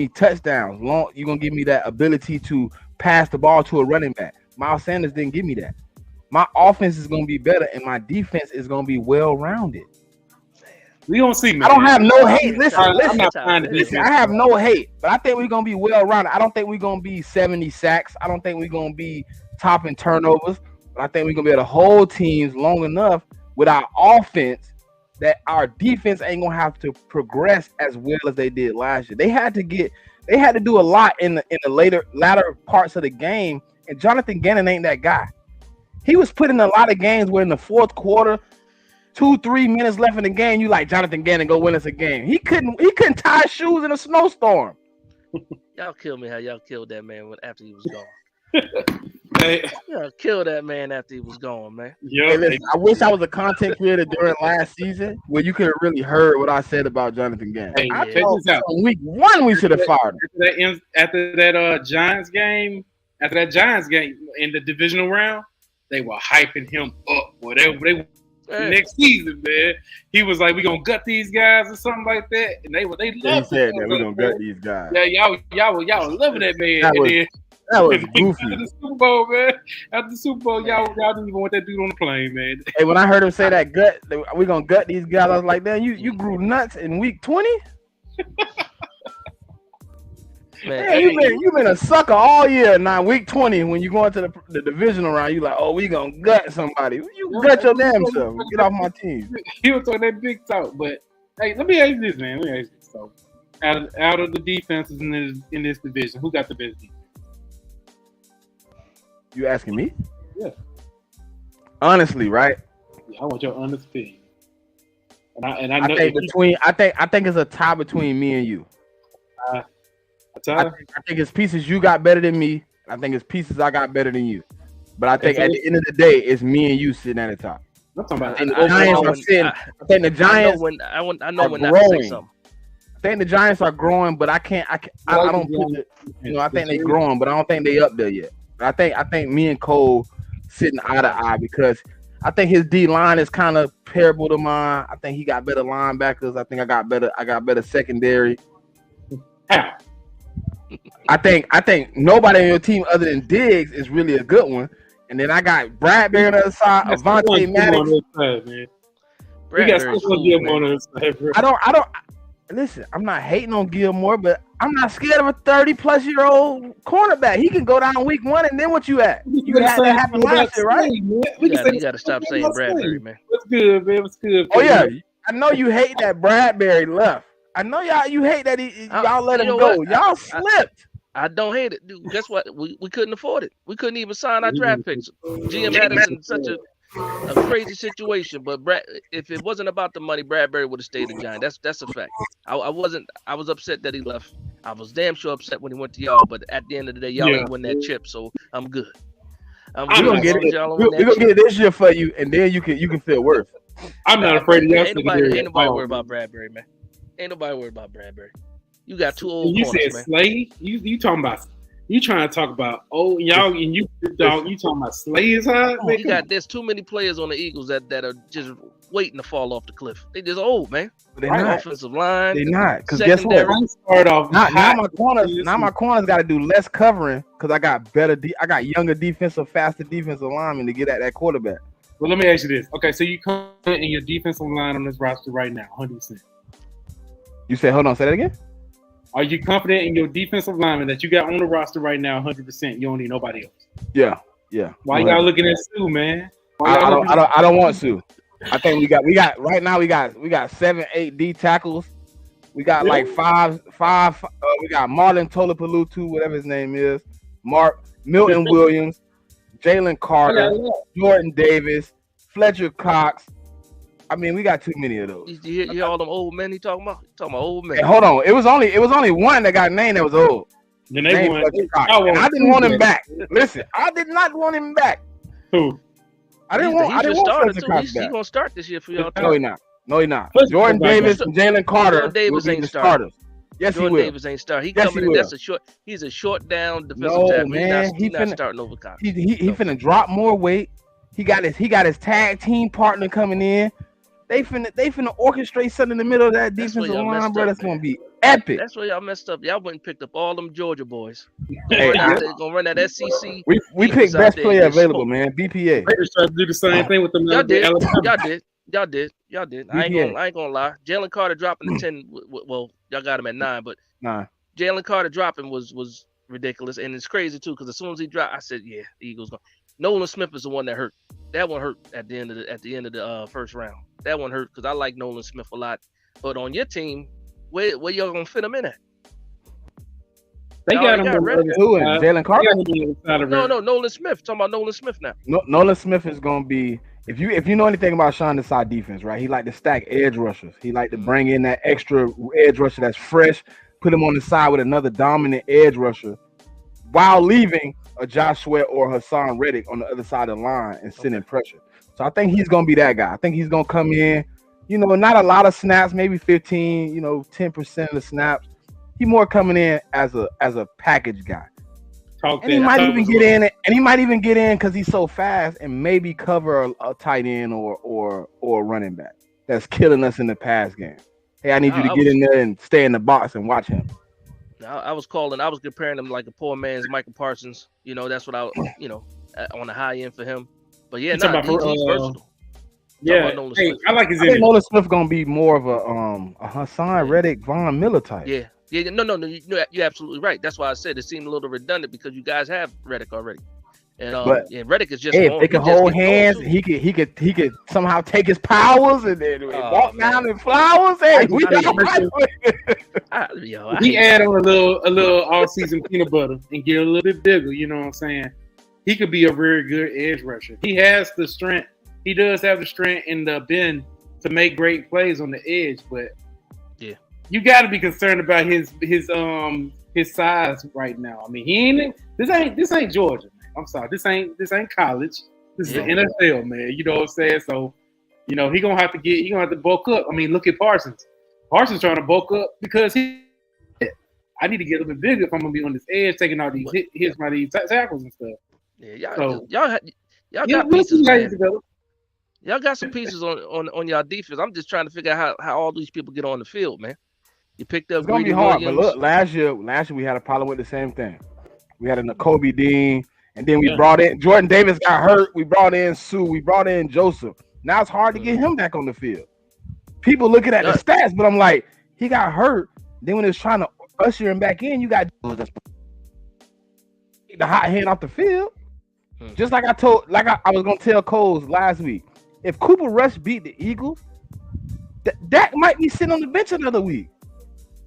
touchdowns, you're gonna give me that ability to pass the ball to a running back. Miles Sanders didn't give me that. My offense is gonna be better, and my defense is gonna be well rounded. We gonna see, man. I don't have no hate. Listen. I have no hate, but I think we're gonna be well rounded. I don't think we're gonna be 70 sacks. I don't think we're gonna be topping turnovers. But I think we're gonna be able to hold teams long enough with our offense that our defense ain't gonna have to progress as well as they did last year. They had to do a lot in the latter parts of the game, and Jonathan Gannon ain't that guy. He was put in a lot of games where in the fourth quarter, 2-3 minutes left in the game, you like Jonathan Gannon go win us a game. He couldn't tie shoes in a snowstorm. Y'all killed me how y'all killed that man after he was gone. Y'all killed that man after he was gone, man. Hey, listen, I wish I was a content creator during last season where you could have really heard what I said about Jonathan Gannon. Hey, I thought week 1 we should have fired him. After that Giants game in the divisional round, they were hyping him up. Whatever next season, man. He was like, "We gonna gut these guys" or something like that, and they loved he said that we gonna gut these guys. Yeah, y'all were loving that man. That was goofy. After the Super Bowl, man. After the Super Bowl, y'all didn't even want that dude on the plane, man. Hey, when I heard him say that we gonna gut these guys, I was like, "Man, you grew nuts in week 20." Man, you been a sucker all year. Now week 20, when you go into the divisional round, you like, "Oh, we gonna gut somebody." You gut your damn self. Get off my team. He was talking that big talk, but hey, let me ask you this, man. So, out of the defenses in this division, who got the best defense? You asking me? Yeah. Honestly, right? Yeah, I want your honest opinion. And I think it's a tie between me and you. A tie? I think it's pieces you got better than me. I think it's pieces I got better than you. But I think at the end of the day, it's me and you sitting at the top. I'm talking about. And the Giants are sitting. I think the Giants. I know when not to say something. I think the Giants are growing, but I don't put it. I think they're growing, but I don't think they up there yet. I think me and Cole sitting eye to eye because I think his D line is kind of comparable to mine. I think he got better linebackers. I think I got better secondary. I think nobody on your team other than Diggs is really a good one. And then I got Bradbury on the other side, Avonte Maddox. We got on the side, I don't listen, I'm not hating on Gilmore, but I'm not scared of a 30-plus-year-old cornerback. He can go down week 1, and then what you at? You had that happen last year, right? You got to stop saying Bradbury, man. What's good, man? What's good? Oh, yeah. I know you hate that Bradbury left. I know you hate that y'all let him go. Y'all slipped. I don't hate it. Dude, guess what? We couldn't afford it. We couldn't even sign our draft picks. GM had us in such a crazy situation, but if it wasn't about the money, Bradbury would have stayed a Giant. That's a fact. I was upset that he left. I was damn sure upset when he went to y'all, but at the end of the day, y'all ain't win that chip, so I'm good. We're gonna get it this year for you, and then you can feel worse. I'm not afraid of y'all. Ain't nobody worried about Bradbury, man. Ain't nobody worried about Bradbury. You got 2 old corners, man. You said Slade? You talking about? You trying to talk about y'all and you dog? You talking about Slade's high? There's too many players on the Eagles that are just waiting to fall off the cliff. They just old, man. They're not. Offensive line. They're not. Because guess what? Now my corners got to do less covering because I got younger defensive, faster defensive linemen to get at that quarterback. Well, let me ask you this. Okay, so you come in your defensive line on this roster right now, 100%. You said, hold on, say that again? Are you confident in your defensive lineman that you got on the roster right now, 100%? You don't need nobody else. Yeah. Why y'all looking at Sue, man? I don't want to. I think we got right now we got 7-8 D tackles. We got like five. We got Marlon Tolopolutu, whatever his name is, Milton Williams, Jalen Carter, Jordan Davis, Fletcher Cox. I mean, we got too many of those. You hear all them old men he talking about? Old men. Hey, hold on, it was only one that got named that was old. Then they won. I didn't want him back. Listen, I did not want him back. Who? I didn't want Fletcher Cox back. He's gonna start this year for y'all. No, he not. Jordan Davis and Jalen Carter. Jordan Davis ain't starters. Yes, Jordan he will. Davis ain't start. He coming in. He's a short down defensive tackle. Man, he's not starting over Cox. He finna drop more weight. He got his tag team partner coming in. They finna orchestrate something in the middle of that defensive line, bro. That's gonna be epic. That's where y'all messed up. Y'all went and picked up all them Georgia boys. Gonna run that SEC. We picked best player available, man. BPA. They just tried to do the same thing with them. Y'all did. I ain't gonna lie. Jalen Carter dropping the 10. Well, y'all got him at 9, but Jalen Carter dropping was ridiculous, and it's crazy too because as soon as he dropped, I said, "Yeah, the Eagles going." Nolan Smith is the one that hurt. That one hurt at the end of the first round. That one hurt because I like Nolan Smith a lot. But on your team, where y'all gonna fit him in at? They got him Jalen Carter. No, Nolan Smith. Talking about Nolan Smith now. Nolan Smith is gonna be. If you know anything about Sean Desai defense, right? He like to stack edge rushers. He like to bring in that extra edge rusher that's fresh, put him on the side with another dominant edge rusher, while leaving a Josh Sweat or Hassan Reddick on the other side of the line and sending pressure. So I think he's gonna be that guy. I think he's gonna come in, not a lot of snaps, maybe 15, 10% of the snaps. He more coming in as a package guy. And he might even get in because he's so fast and maybe cover a tight end or a running back that's killing us in the pass game. Hey, I need you to get in there and stay in the box and watch him. I was comparing him like a poor man's Michael Parsons. That's what on the high end for him. But yeah, he's versatile. Yeah, I like his. I think Nolan Smith gonna be more of a Hassan Reddick, Von Miller type. Yeah, no, you're absolutely right. That's why I said it seemed a little redundant because you guys have Reddick already, and Reddick is just. Hey, if they can hold hands, he could somehow take his powers and then walk down in flowers. Hey, he add on a little all-season peanut butter and get a little bit bigger. You know what I'm saying? He could be a very good edge rusher. He has the strength. He does have the strength and the bend to make great plays on the edge, but you got to be concerned about his size right now. I mean, this ain't Georgia, man. I'm sorry, this ain't college. This is the NFL, man. You know what I'm saying? So, he gonna have to bulk up. I mean, look at Parsons. Parsons trying to bulk up because I need to get a little bit bigger if I'm gonna be on this edge, taking all these hits by these tackles and stuff. Yeah, y'all got pieces, man. Y'all got some pieces on y'all defense. I'm just trying to figure out how all these people get on the field, man. You picked up. It's gonna be hard, but look, last year we had a problem with the same thing. We had a Nakobe Dean, and then we brought in Jordan Davis got hurt. We brought in Sue. We brought in Joseph. Now it's hard to get him back on the field. People looking at the stats, but I'm like, he got hurt. Then when it's trying to usher him back in, you got the hot hand off the field. Just like I was gonna tell Coles last week. If Cooper Rush beat the Eagles, Dak might be sitting on the bench another week.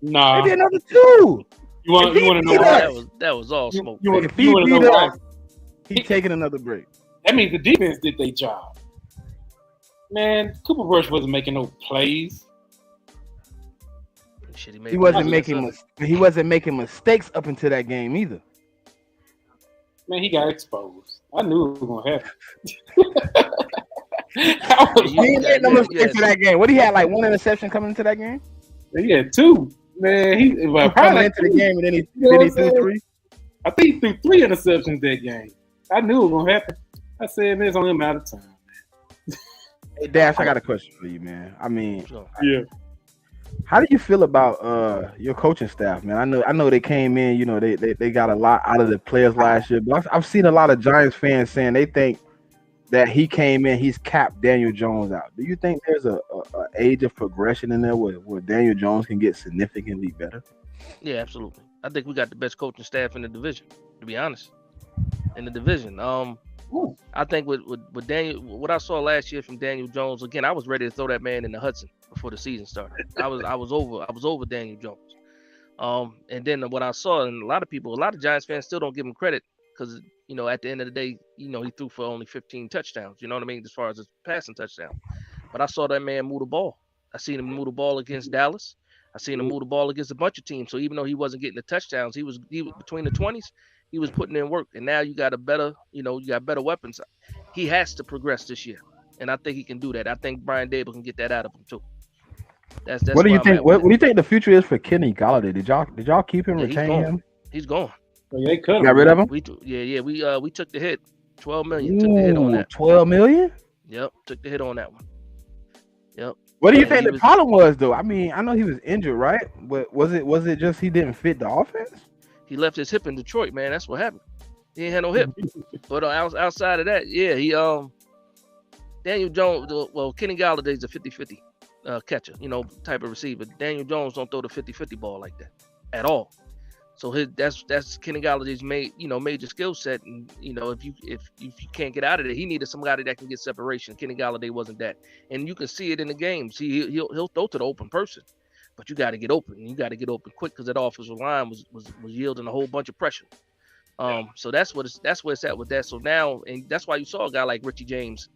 Nah, maybe another 2. You want to know why? That was all smoke. If he beat us, he's taking another break. That means the defense did their job. Man, Cooper Rush wasn't making no plays. He wasn't making mistakes up until that game either. Man, he got exposed. I knew it was gonna happen. He didn't make no mistakes in that game. What he had, like 1 interception coming into that game? He had 2. Man, he coming into the game and then he threw 3. I think he threw 3 interceptions that game. I knew it was gonna happen. I said, man, it's only a matter of time. Hey Dash, I got a question for you, man. I mean, How do you feel about your coaching staff, man? I know they came in, you know, they got a lot out of the players last year, but I've seen a lot of Giants fans saying they think that he came in, he's capped Daniel Jones out. Do you think there's a age of progression in there where Daniel Jones can get significantly better? Yeah, absolutely. I think we got the best coaching staff in the division, to be honest. In the division. I think with Daniel, what I saw last year from Daniel Jones, again, I was ready to throw that man in the Hudson before the season started. I was over Daniel Jones. And then what I saw, and a lot of Giants fans still don't give him credit because at the end of the day, he threw for only 15 touchdowns. You know what I mean, as far as his passing touchdown. But I saw that man move the ball. I seen him move the ball against Dallas. I seen him move the ball against a bunch of teams. So even though he wasn't getting the touchdowns, he was between the 20s. He was putting in work, and now you got better weapons. He has to progress this year, and I think he can do that. I think Brian Dable can get that out of him too. That's what do you think? What do you think the future is for Kenny Golladay? Did y'all keep him, retain him? He's gone. Well, they cut him. Got rid of him? We took the hit. $12 million. Took the hit on that. $12 million? Yep, took the hit on that one. Yep. What do you think the problem was, though? I mean, I know he was injured, right? But was it just he didn't fit the offense? He left his hip in Detroit, man. That's what happened. He ain't had no hip. But outside of that, yeah, he Daniel Jones. Well, Kenny Galladay's a 50-50 catcher, type of receiver. Daniel Jones don't throw the 50-50 ball like that at all. So that's Kenny Galladay's major skill set. And if you can't get out of it, he needed somebody that can get separation. Kenny Galladay wasn't that, and you can see it in the game. See, he'll throw to the open person, but you got to get open. And you got to get open quick because that offensive line was yielding a whole bunch of pressure. So that's where it's at with that. So now, and that's why you saw a guy like Richie James.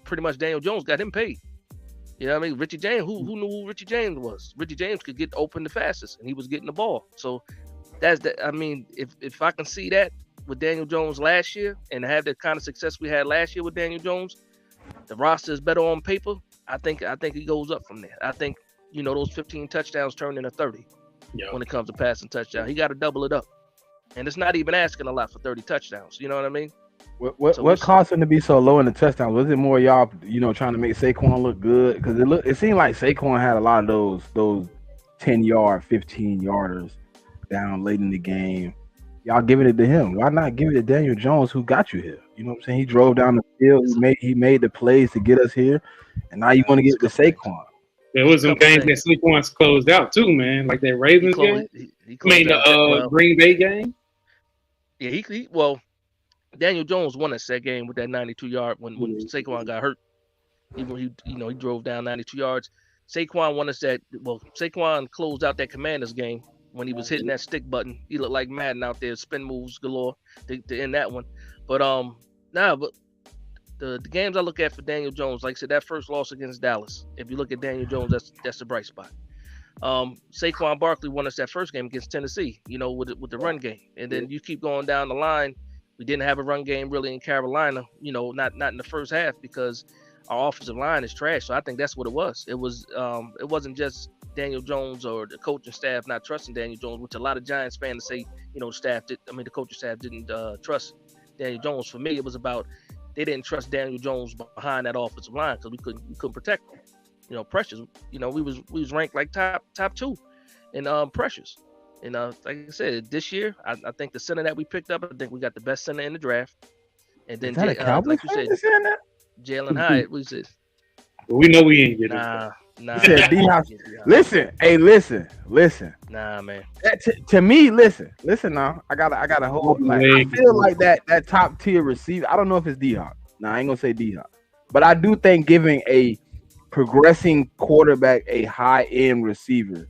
Pretty much Daniel Jones got him paid. You know what I mean? Richie James, who knew who Richie James was? Richie James could get open the fastest, and he was getting the ball. So that's that. I mean, if I can see that with Daniel Jones last year and have the kind of success we had last year with Daniel Jones, the roster is better on paper. I think he goes up from there. I think those 15 touchdowns turn into 30 when it comes to passing touchdown. He got to double it up, and it's not even asking a lot for 30 touchdowns. You know what I mean? What caused him to be so low in the touchdowns? Was it more y'all, trying to make Saquon look good? Because it seemed like Saquon had a lot of those 10-yard, 15-yarders down late in the game. Y'all giving it to him. Why not give it to Daniel Jones, who got you here? You know what I'm saying? He drove down the field. He made the plays to get us here, and now you want to get it to Saquon. There was some games that Saquon's closed out too, man. Like that Ravens game. The Green Bay game. Yeah, Daniel Jones won us that game with that 92-yard when Saquon got hurt. He drove down 92 yards. Saquon won us that. Well, Saquon closed out that Commanders game when he was hitting that stick button. He looked like Madden out there, spin moves galore to end that one. But the games I look at for Daniel Jones, like I said, that first loss against Dallas. If you look at Daniel Jones, that's the bright spot. Saquon Barkley won us that first game against Tennessee. With the run game, and then you keep going down the line. We didn't have a run game really in Carolina, not in the first half because our offensive line is trash. So I think that's what it was. It wasn't just Daniel Jones or the coaching staff not trusting Daniel Jones, which a lot of Giants fans say, the coaching staff didn't trust Daniel Jones. For me, it was about they didn't trust Daniel Jones behind that offensive line because we couldn't protect him. Pressures. We was ranked like top 2 in pressures. And like I said, this year, I think the center that we picked up, I think we got the best center in the draft. And then, like you said, Jalen Hyatt, we said. We know we ain't getting Nah. Listen. Nah, man. To me, listen now. I got a whole. I feel like that top tier receiver. I don't know if it's D-Hop. Nah, I ain't gonna say D-Hop, but I do think giving a progressing quarterback a high end receiver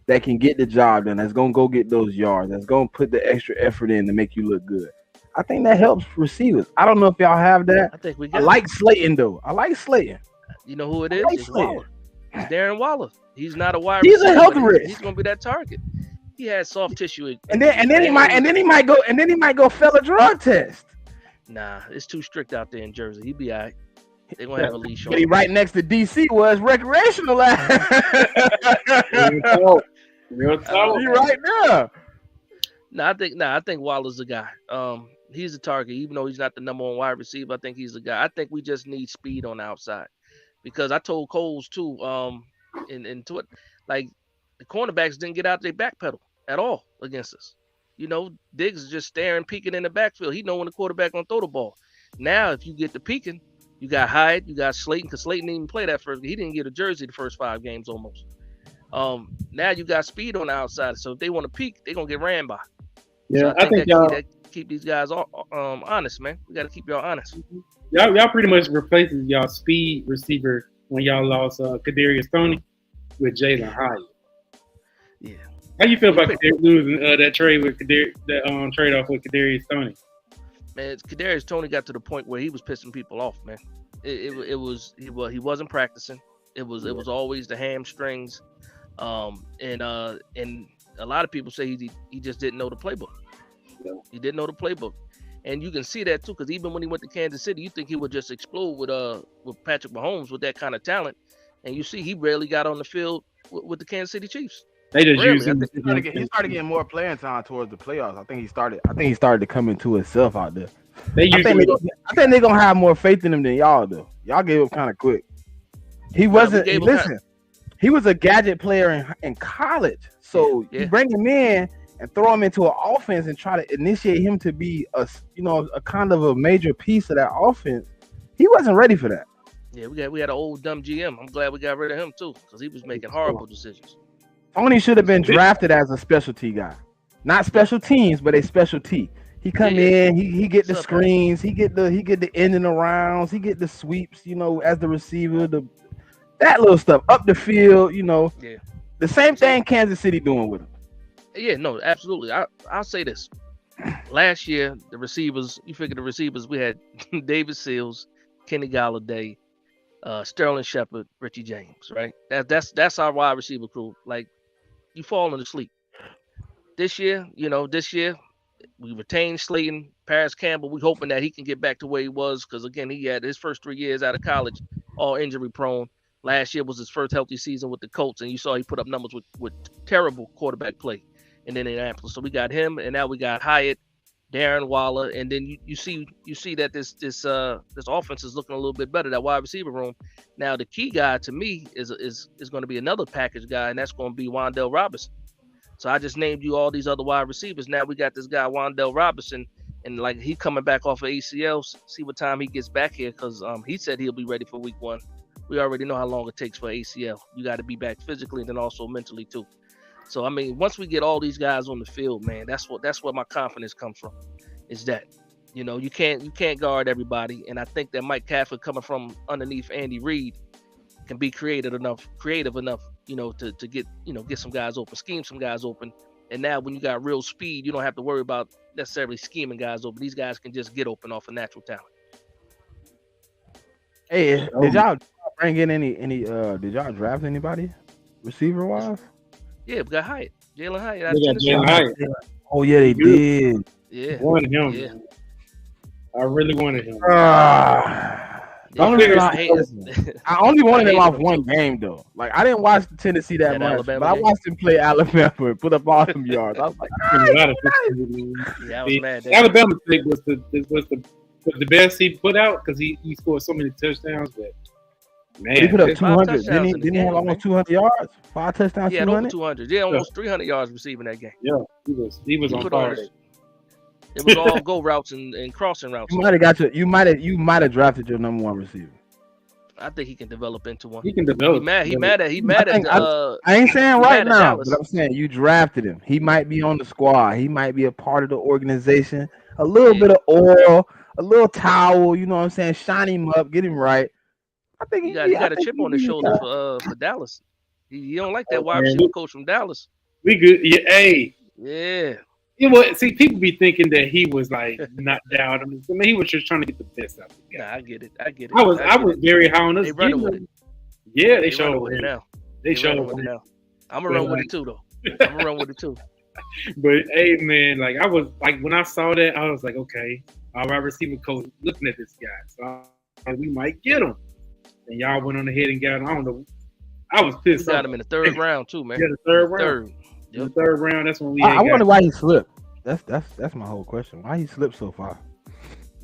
that can get the job done, that's going to go get those yards, that's going to put the extra effort in to make you look good. I think that helps receivers. I don't know if y'all have that. I think we I like Slayton, though. I like Slayton. You know who it is? It's Waller. It's Darren Waller. He's not a wide receiver. He's a health risk. He's going to be that target. He has soft tissue. And then he might go fail a drug test. Nah, it's too strict out there in Jersey. He'd be all right. They're going to have a leash on him. He right next to DC was recreational. Real talk. You right now. I think Waller's the guy. He's a target, even though he's not the number 1 wide receiver. I think he's the guy. I think we just need speed on the outside, because I told Coles too. Into it, like the cornerbacks didn't get out their back pedal at all against us. Diggs is just staring, peeking in the backfield. He know when the quarterback gonna throw the ball. Now, if you get the peeking, you got Hyde, you got Slayton, because Slayton didn't even play that first. He didn't get a jersey the first 5 games almost. Now you got speed on the outside, so if they want to peek, they're gonna get ran by. Yeah, so I think keep these guys honest, man. We got to keep y'all honest. Y'all pretty much replaces y'all speed receiver when y'all lost Kadarius Toney with Jalen Hyatt. Yeah. How you feel about losing that trade with that trade off with Kadarius Toney? Man, Kadarius Toney got to the point where he was pissing people off, man. He wasn't practicing. It was always the hamstrings, and a lot of people say he just didn't know the playbook. Yeah. He didn't know the playbook, and you can see that too, because even when he went to Kansas City, you think he would just explode with Patrick Mahomes with that kind of talent, and you see he rarely got on the field with the Kansas City Chiefs. They just used him. He started getting more playing time towards the playoffs. I think he started to come into himself out there. I think they're gonna have more faith in him than y'all do. Y'all gave up kind of quick. He wasn't. Listen, he was a gadget player in college, so you bring him in and throw him into an offense and try to initiate him to be a kind of a major piece of that offense. He wasn't ready for that. Yeah, we had an old dumb GM. I'm glad we got rid of him too, because he was making horrible decisions. Tony should have been drafted as a specialty guy, not special teams, but a specialty. He come in, he get the screens, he get the ending arounds, he get the sweeps, as the receiver, that little stuff up the field, the same thing Kansas City doing with him. Yeah, no, absolutely. I'll say this: last year, the receivers, we had David Seals, Kenny Golladay, Sterling Shepard, Richie James, right? That's our wide receiver crew. Like, you falling asleep. This year, we retained Slayton, Paris Campbell. We hoping that he can get back to where he was, because again, he had his first 3 years out of college, all injury prone. Last year was his first healthy season with the Colts, and you saw he put up numbers with terrible quarterback play in Indianapolis. So we got him, and now we got Hyatt, Darren Waller, and then you see that this offense is looking a little bit better. That wide receiver room. Now the key guy to me is going to be another package guy, and that's going to be Wan'Dale Robinson. So I just named you all these other wide receivers. Now we got this guy Wan'Dale Robinson, and like he coming back off of ACL. See what time he gets back here, because he said he'll be ready for week 1. We already know how long it takes for ACL. You got to be back physically and then also mentally too. So I mean, once we get all these guys on the field, man, that's where my confidence comes from. Is that you can't guard everybody, and I think that Mike Kafka coming from underneath Andy Reid can be creative enough, to get some guys open, scheme some guys open. And now when you got real speed, you don't have to worry about necessarily scheming guys open. These guys can just get open off of natural talent. Hey, did y'all bring in any? Did y'all draft anybody receiver wise? Yeah, we got Hyatt, Jalen Hyatt. Jalen Hyatt. Oh yeah, they did. Yeah, wanted him. Yeah. I really wanted him. I only wanted him off one game though. Like, I didn't watch Tennessee that much, Alabama but I watched him play Alabama and put up awesome yards. I was like, I was mad. Alabama was the best he put out, because he scored so many touchdowns. But man, he put up 200. Didn't he have almost 200 yards? 5 touchdowns. Yeah, over 200. Yeah, almost 300 yards receiving that game. Yeah, he was on fire. It was all go routes and crossing routes. You might have drafted your number 1 receiver. I think he can develop into one. He can develop. He mad at. I ain't saying right now, but I'm saying you drafted him. He might be on the squad. He might be a part of the organization. A little bit of oil, a little towel. You know what I'm saying? Shine him up, get him right. I think he got a chip on his shoulder for Dallas. He don't like that wide receiver coach from Dallas. We good. Yeah, hey. Yeah. See, people be thinking that he was like not down. I mean, he was just trying to get the best out of the guy. Nah, I get it. I was very high on us. They running with it. Yeah, they showed it now. They showed it now. I'm gonna run with it too, though. I'm gonna run with it too. But hey, man, like, I was like, when I saw that, I was like, okay, our wide receiver coach looking at this guy, so we might get him. And y'all went on ahead and got him. I don't know. I was pissed. We got him in the 3rd round too, man. Yeah, the third round. Yep. The 3rd round. That's when we. I wonder why he slipped. That's my whole question. Why he slipped so far?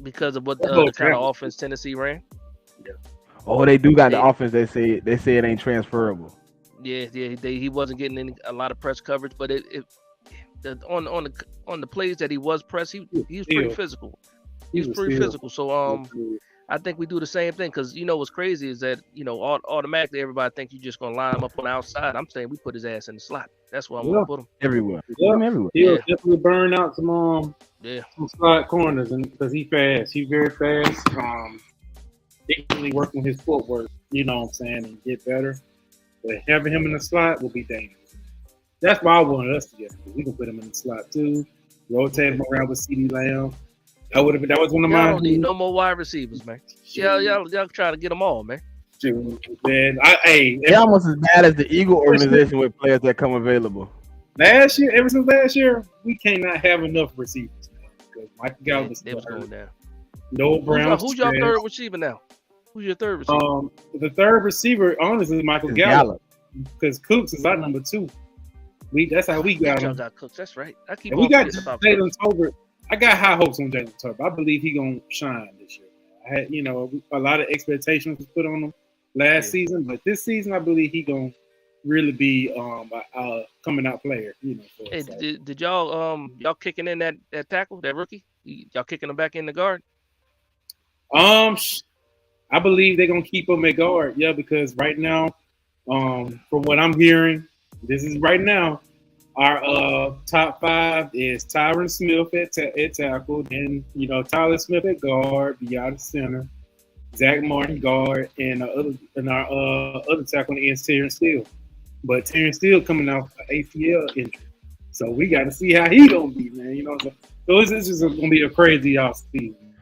Because of what the kind of offense Tennessee ran. Yeah. Oh, they do got the offense. They say it ain't transferable. Yeah. He wasn't getting a lot of press coverage, but on the plays that he was pressed, he was pretty physical. He was pretty physical. So I think we do the same thing, because what's crazy is that automatically everybody thinks you're just gonna line him up on the outside. I'm saying we put his ass in the slot. That's where I'm gonna put him everywhere. Yeah, everywhere. He'll definitely burn out some Yeah. some slot corners, and because he's fast, he's very fast. He can really work on his footwork, you know what I'm saying, and get better. But having him in the slot will be dangerous. That's why I wanted us to get him. We can put him in the slot too, rotate him around with CD Lamb. That was one of Y'all mine. don't need no more wide receivers, man. Y'all trying to get them all, man. Man, They're almost as bad as the Eagle organization with players that come available. ever since last year, we cannot have enough receivers. Because Michael Gallup They was going down. No Brown. Who's your third receiver now? Who's your third receiver? The third receiver, honestly, is Michael Gallup. Because Cooks is our number 2. That's how we got him. Y'all got Cooks. That's right. I keep and we got Jalen Tolbert. I got high hopes on Jalen Tolbert. I believe he's gonna shine this year. I had, a lot of expectations was put on him last season, but this season I believe he's gonna really be a coming out player. Hey, did y'all kicking in that tackle, that rookie? Y'all kicking him back in the guard? I believe they're gonna keep him at guard. Yeah, because right now, from what I'm hearing, this is right now. Our top 5 is Tyron Smith at tackle, then Tyler Smith at guard, Beata center, Zach Martin guard, and our other tackle on the end is Terrence Steele. But Terrence Steele coming off an ACL injury, so we got to see how he gonna be, man. So this is gonna be a crazy off season.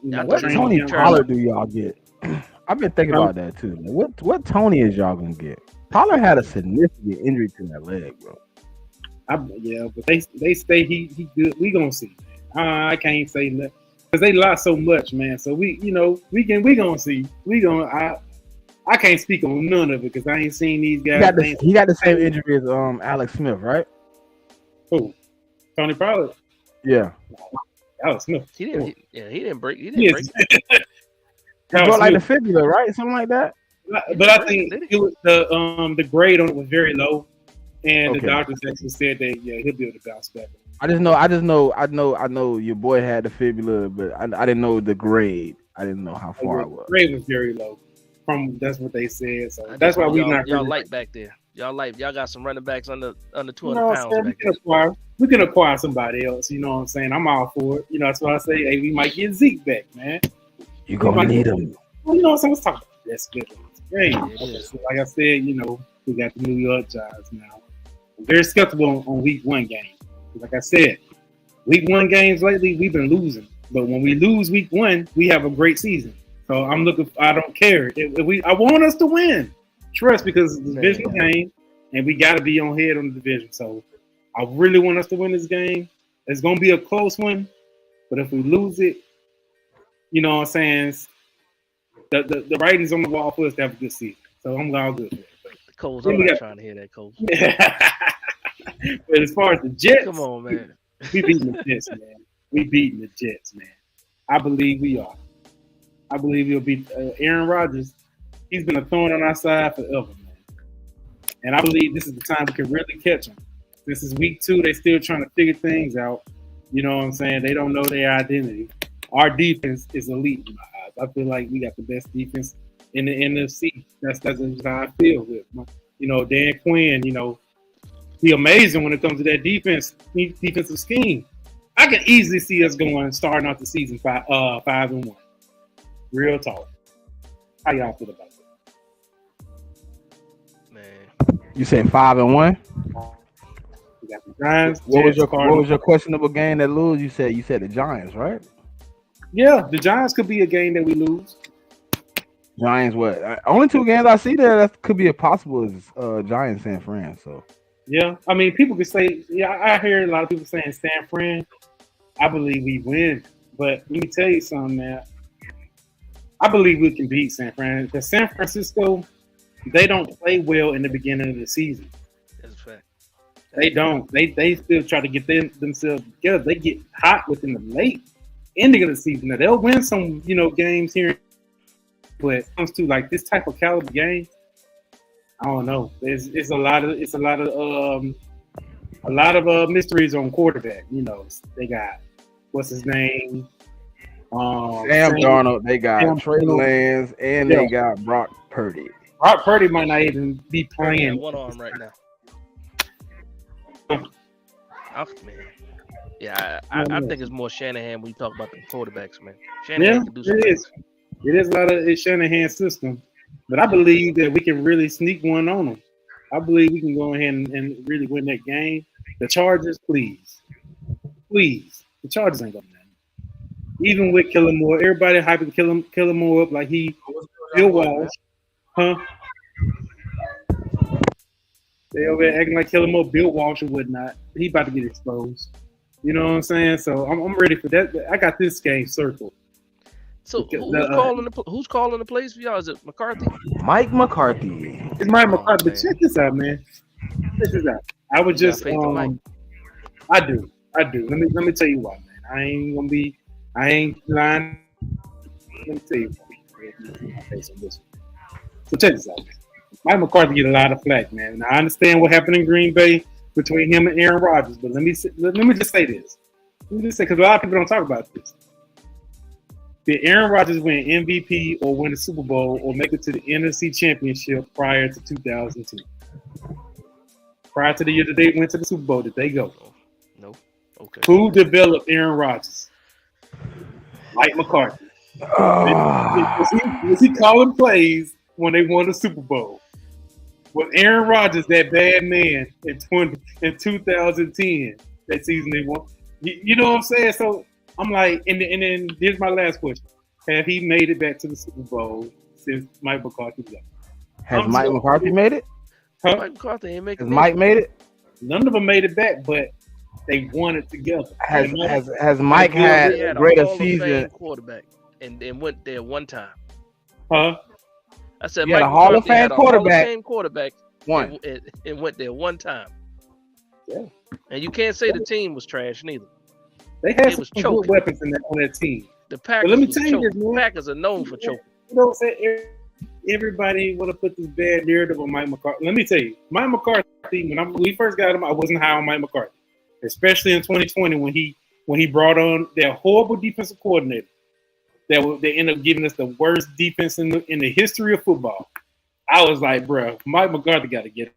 What Tony Pollard do y'all get? I've been thinking about that too. What Tony is y'all gonna get? Pollard had a significant injury to that leg, bro. But they say he good. We gonna see. I can't say that because they lost so much, man. So we gonna see. I can't speak on none of it because I ain't seen these guys. He got the same injury as Alex Smith, right? Who? Tony Pollard. Yeah. Alex Smith. He didn't break. He didn't break. He brought like the fibula, right? Something like that. But I think it was the grade on it was very low. And the doctors actually said that he'll be able to bounce back. I know your boy had the fibula, but I didn't know the grade. I didn't know how far it was. The grade was very low. That's what they said. So that's why we're not. Y'all light back there. Y'all got some running backs under 200 pounds. We can acquire somebody else. You know what I'm saying? I'm all for it. That's why I say, hey, we might get Zeke back, man. You gonna need him. Well, you know what I'm saying? Let's talk about that. That's good. Great. So like I said, we got the New York Giants now. I'm very skeptical on week 1 games. Like I said, week 1 games lately, we've been losing. But when we lose week 1, we have a great season. So I don't care. I want us to win. Trust, because it's a divisional game, and we got to be on head on the division. So I really want us to win this game. It's going to be a close one. But if we lose it, you know what I'm saying, the writing's on the wall for us to have a good season. So I'm all good for it. Coles, I'm not trying to hear that, Coles. But as far as the Jets, come on, man. We beating the Jets, man. We beating the Jets, man. I believe we are. I believe we'll beat Aaron Rodgers. He's been a thorn on our side forever, man. And I believe this is the time we can really catch him. This is week 2. They're still trying to figure things out. You know what I'm saying? They don't know their identity. Our defense is elite in my eyes. I feel like we got the best defense in the NFC. That's how I feel with Dan Quinn. He amazing when it comes to that defensive scheme. I can easily see us starting off the season 5-1. Real talk. How y'all feel about that? Man, you said 5-1. We got the Giants. What was your questionable game that lose? You said the Giants, right? Yeah, the Giants could be a game that we lose. Giants, what? Only 2 games I see that could be a possible is Giants San Fran. So yeah, I mean, people could say, I hear a lot of people saying San Fran. I believe we win, but let me tell you something, man. I believe we can beat San Fran because San Francisco, they don't play well in the beginning of the season. That's a fact. They don't. They still try to get themselves together. They get hot within the late ending of the season. Now, they'll win some, games here, but when it comes to like this type of caliber game, I don't know. It's a lot of mysteries on quarterback. They got what's his name. Sam Darnold, they got Trey Lance, and they got Brock Purdy. Brock Purdy might not even be playing. One arm right now. Oh, man. Yeah, I think it's more Shanahan when you talk about the quarterbacks, man. Shanahan can do some it things. is. It is a lot of Shanahan's system, but I believe that we can really sneak one on them. I believe we can go ahead and really win that game. The Chargers, please. The Chargers ain't gonna win. Even with Kellen Moore, everybody hyping Kellen Moore up like he Bill Walsh, huh? They over there acting like Kellen Moore, Bill Walsh or whatnot. He about to get exposed. You know what I'm saying? So I'm ready for that. I got this game circled. So who's calling the plays for y'all? Is it McCarthy? Mike McCarthy. It's Mike McCarthy. But check this out, man. Check this out. I would just I do. Let me tell you why, man. I ain't lying. Let me tell you why. So check this out. Mike McCarthy get a lot of flack, man. Now, I understand what happened in Green Bay between him and Aaron Rodgers, but let me just say this. Let me just say, because a lot of people don't talk about this. Did Aaron Rodgers win MVP or win the Super Bowl or make it to the NFC Championship prior to 2002? Prior to the year that they went to the Super Bowl, did they go? No. Okay. Who developed Aaron Rodgers? Mike McCarthy. Was he calling plays when they won the Super Bowl? Was Aaron Rodgers that bad man in 2010, that season they won? You know what I'm saying? So I'm like, and then here's my last question. Have he made it back to the Super Bowl since Mike McCarthy left? Has Mike McCarthy made it? Huh? Mike McCarthy ain't making it. Has Mike made it? None of them made it back, but they won it together. Has Mike had a greater season? Quarterback and went there one time. Huh? I said Mike Mike Hall of Fame quarterback. One. And went there one time. Yeah. And you can't say the team was trash neither. They had some good weapons on that team. The Packers. But let me tell you this, man. Packers are known for choking. You know what I'm saying? Everybody want to put this bad narrative on Mike McCarthy. Let me tell you, Mike McCarthy. When we first got him, I wasn't high on Mike McCarthy, especially in 2020 when he brought on that horrible defensive coordinator. They ended up giving us the worst defense in the history of football. I was like, bro, Mike McCarthy got to get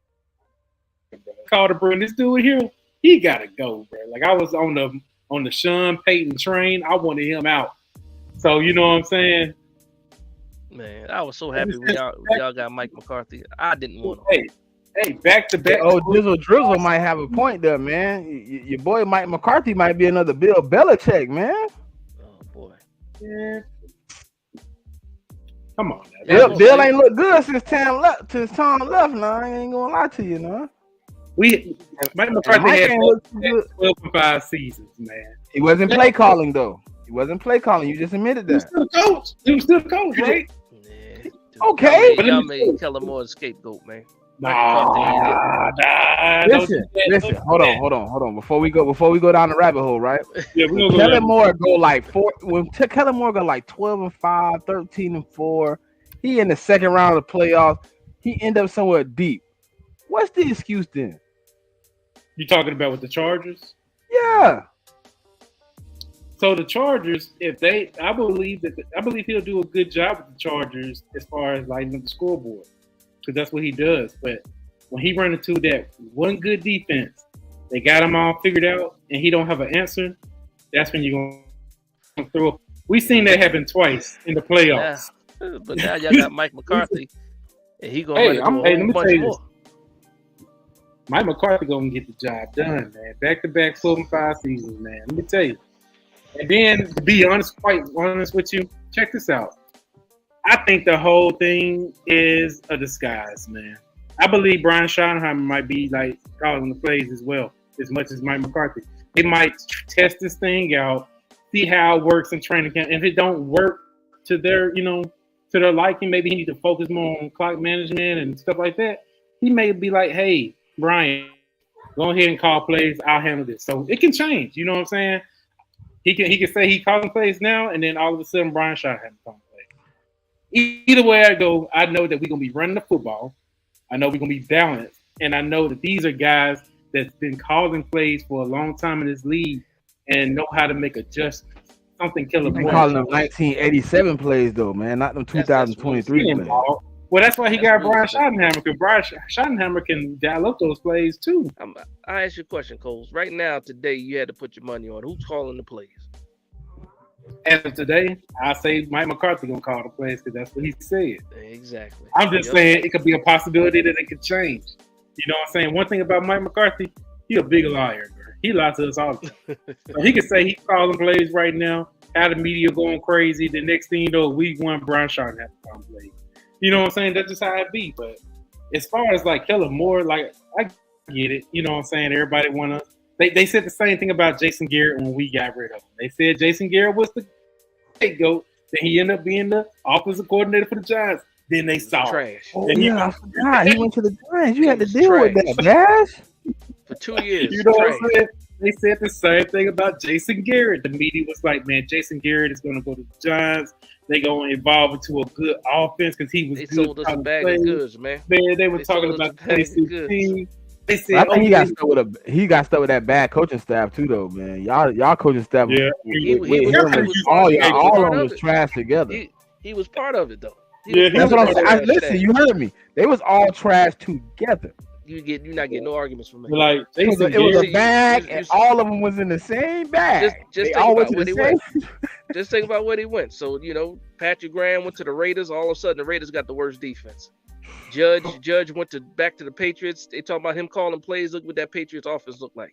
it. Called to bring this dude here. He got to go, bro. Like I was on the Sean Payton train. I wanted him out. So you know what I'm saying? Man, I was so happy when y'all got Mike McCarthy. I didn't want him. Hey, back to back. Oh, Drizzle might have a point there, man. Your boy Mike McCarthy might be another Bill Belichick, man. Oh boy. Yeah. Come on, now. Bill ain't look good since Tom left. Now I ain't gonna lie to you, no. Mike McCarthy had 12-5 seasons, man. He wasn't play calling though. He wasn't play calling. You just admitted that. He was still a coach, right? Yeah, okay. Y'all made Kellen Moore a scapegoat, man. Nah. Listen. Hold on. Before we go down the rabbit hole, right? Yeah, Kellen Moore go like 4. When Kellen Moore go like 12-5, 13-4, he in the second round of the playoffs. He end up somewhere deep. What's the excuse then? You talking about with the Chargers? Yeah. So the Chargers, I believe he'll do a good job with the Chargers as far as lighting up the scoreboard, because that's what he does. But when he run into that one good defense, they got him all figured out, and he don't have an answer. That's when you're gonna throw. We've seen that happen twice in the playoffs. Yeah. But now y'all got Mike McCarthy, and he gonna let me tell you this. Mike McCarthy gonna get the job done, man. Back-to-back 12-5 seasons, man. Let me tell you. And then, to be quite honest with you, check this out. I think the whole thing is a disguise, man. I believe Brian Schottenheimer might be like calling the plays as well, as much as Mike McCarthy. They might test this thing out, see how it works in training camp. If it don't work to their liking, maybe he need to focus more on clock management and stuff like that. He may be like, hey, Brian, go ahead and call plays. I'll handle this. So it can change. You know what I'm saying? He can say he calling plays now, and then all of a sudden Brian Schottenheimer calling plays. Either way I go, I know that we're gonna be running the football. I know we're gonna be balanced, and I know that these are guys that's been calling plays for a long time in this league and know how to make adjustments. Something killer. You've been calling them 1987 plays though, man, not them 2023 plays. Well, that's why he got Brian Schottenheimer, because Brian Schottenheimer can dial up those plays too. I ask you a question, Coles. Right now, today, you had to put your money on who's calling the plays. As of today, I say Mike McCarthy gonna call the plays because that's what he said. Exactly. I'm just saying it could be a possibility that it could change. You know what I'm saying? One thing about Mike McCarthy, he a big liar, bro. He lies to us all the time. So he could say he's calling plays right now, have the media going crazy. The next thing you know, week 1, Brian Sharp has to call plays. You know what I'm saying? That's just how it be. But as far as like Kellen Moore, like I get it. You know what I'm saying? Everybody wanna. They said the same thing about Jason Garrett when we got rid of him. They said Jason Garrett was the scapegoat. Then he ended up being the offensive coordinator for the Giants. Then they saw trash. Oh, yeah, I forgot. He went to the Giants. You had to deal with that, Dash. For 2 years. You know what I'm saying? They said the same thing about Jason Garrett. The media was like, man, Jason Garrett is going to go to the Giants. They're going to evolve into a good offense because he was They good. sold us a bag of goods, man. Man, they were talking about the team. They said, I think he got stuck with that bad coaching staff too, though, man. Y'all coaching staff. Yeah, all of them was trash together. He was part of it, though. That's what I'm saying. Listen, you heard me. They was all trash together. You're not getting no arguments from me. Like it was a bag, and all of them was in the same bag. Just think about where he went. Just think about where he went. So Patrick Graham went to the Raiders. All of a sudden, the Raiders got the worst defense. Judge went back to the Patriots. They talking about him calling plays. Look what that Patriots offense looked like.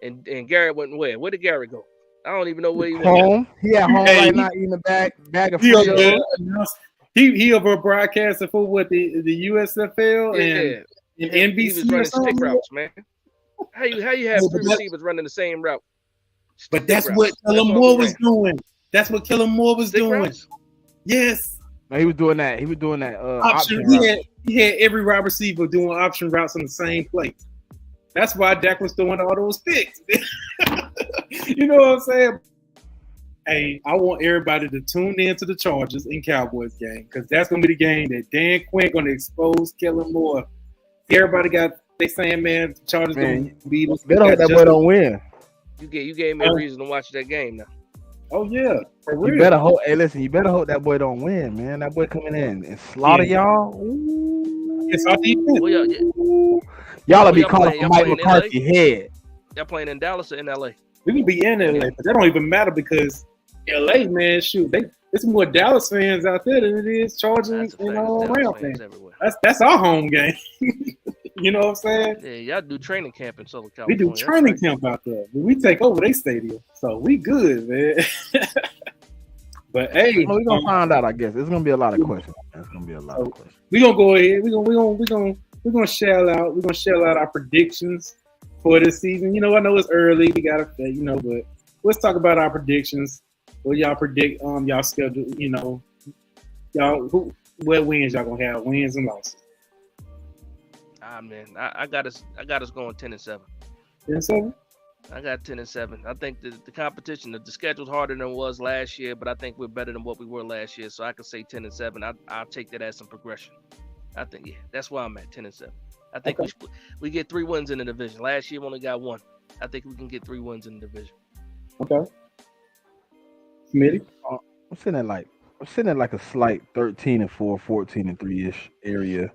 And Garrett went where? Where did Garrett go? I don't even know where he went. Home. He at home right now eating a bag of food. He over broadcasting for what the USFL and NBC. He was running stick routes, man. How you have 3 receivers running the same route? But that's what Kellen Moore was doing. That's what Kellen Moore was doing. Routes? Yes. No, he was doing that. Option. He had every wide receiver doing option routes on the same play. That's why Dak was throwing all those picks. You know what I'm saying? Hey, I want everybody to tune in to the Chargers and Cowboys game because that's going to be the game that Dan Quinn going to expose Kellen Moore. They saying, man, the Chargers going to beat us. That boy don't win. You gave me a reason to watch that game now. Oh, yeah. For real. You better hope. Hey, listen, you better hope that boy don't win, man. That boy coming in and slaughter y'all. Ooh. It's our defense. Well, y'all will be calling for Mike McCarthy head. Y'all playing in Dallas or in LA? We can be in LA, but that don't even matter because LA, man, shoot, there's more Dallas fans out there than it is Chargers and all around fans. That's our home game. You know what I'm saying? Yeah, y'all do training camp in Southern California. We do training camp out there. We take over their stadium, so we good, man. But hey, we're gonna find out. I guess it's gonna be a lot of questions. It's gonna be a lot of questions. We're gonna go ahead. We're gonna shell out. We're gonna shell out our predictions for this season. I know it's early. We gotta, but let's talk about our predictions. What y'all predict? Y'all schedule. What wins y'all gonna have? Wins and losses. Man, I got us going 10-7. 10-7. I got 10-7. I think the competition, the schedule's harder than it was last year, but I think we're better than what we were last year. So I could say 10-7. I'll take that as some progression. I think that's why I'm at 10-7. I think we get 3 wins in the division. Last year we only got 1. I think we can get 3 wins in the division. Okay. Smitty? I'm sitting at like a slight 13-4, 14-3-ish area.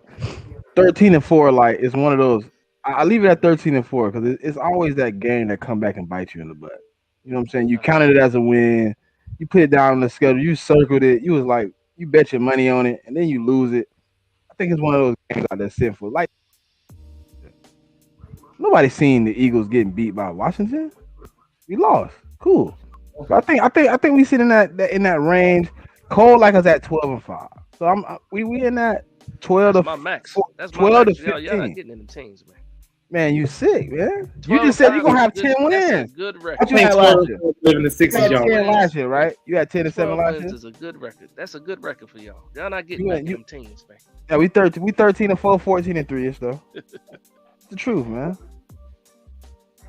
13-4, like it's one of those. I leave it at 13-4 because it's always that game that come back and bite you in the butt. You know what I'm saying? You counted it as a win. You put it down on the schedule. You circled it. You was like, you bet your money on it, and then you lose it. I think it's one of those games out there sinful. Like nobody's seen the Eagles getting beat by Washington. We lost. Cool. But I think we sit in that range. Cole like us at 12-5. So we in that 12 That's to my max. That's 12 my to max. 15. Y'all not getting in the teams, man. Man, you sick, man. You just said you're gonna have 10 wins. That's a good record. What you had last year? Living the 60s, y'all. 10 last year, right? You had 10-7 last year. Is a good record. That's a good record for y'all. Y'all not getting in them teams, man. Yeah, we 13-4, 14-3ish though. It's the truth, man.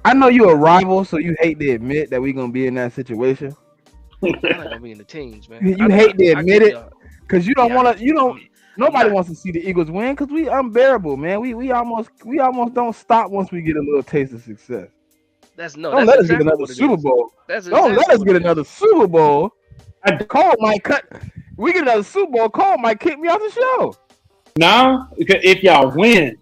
I know you're a rival, so you hate to admit that we're gonna be in that situation. I'm not gonna be in the teams, man. You hate to admit it because you don't want to. Nobody wants to see the Eagles win because we unbearable, man. We almost don't stop once we get a little taste of success. Don't let us get another Super Bowl. Don't let us get another Super Bowl. Cole might cut. We get another Super Bowl. Cole might kick me off the show. Now, if y'all win,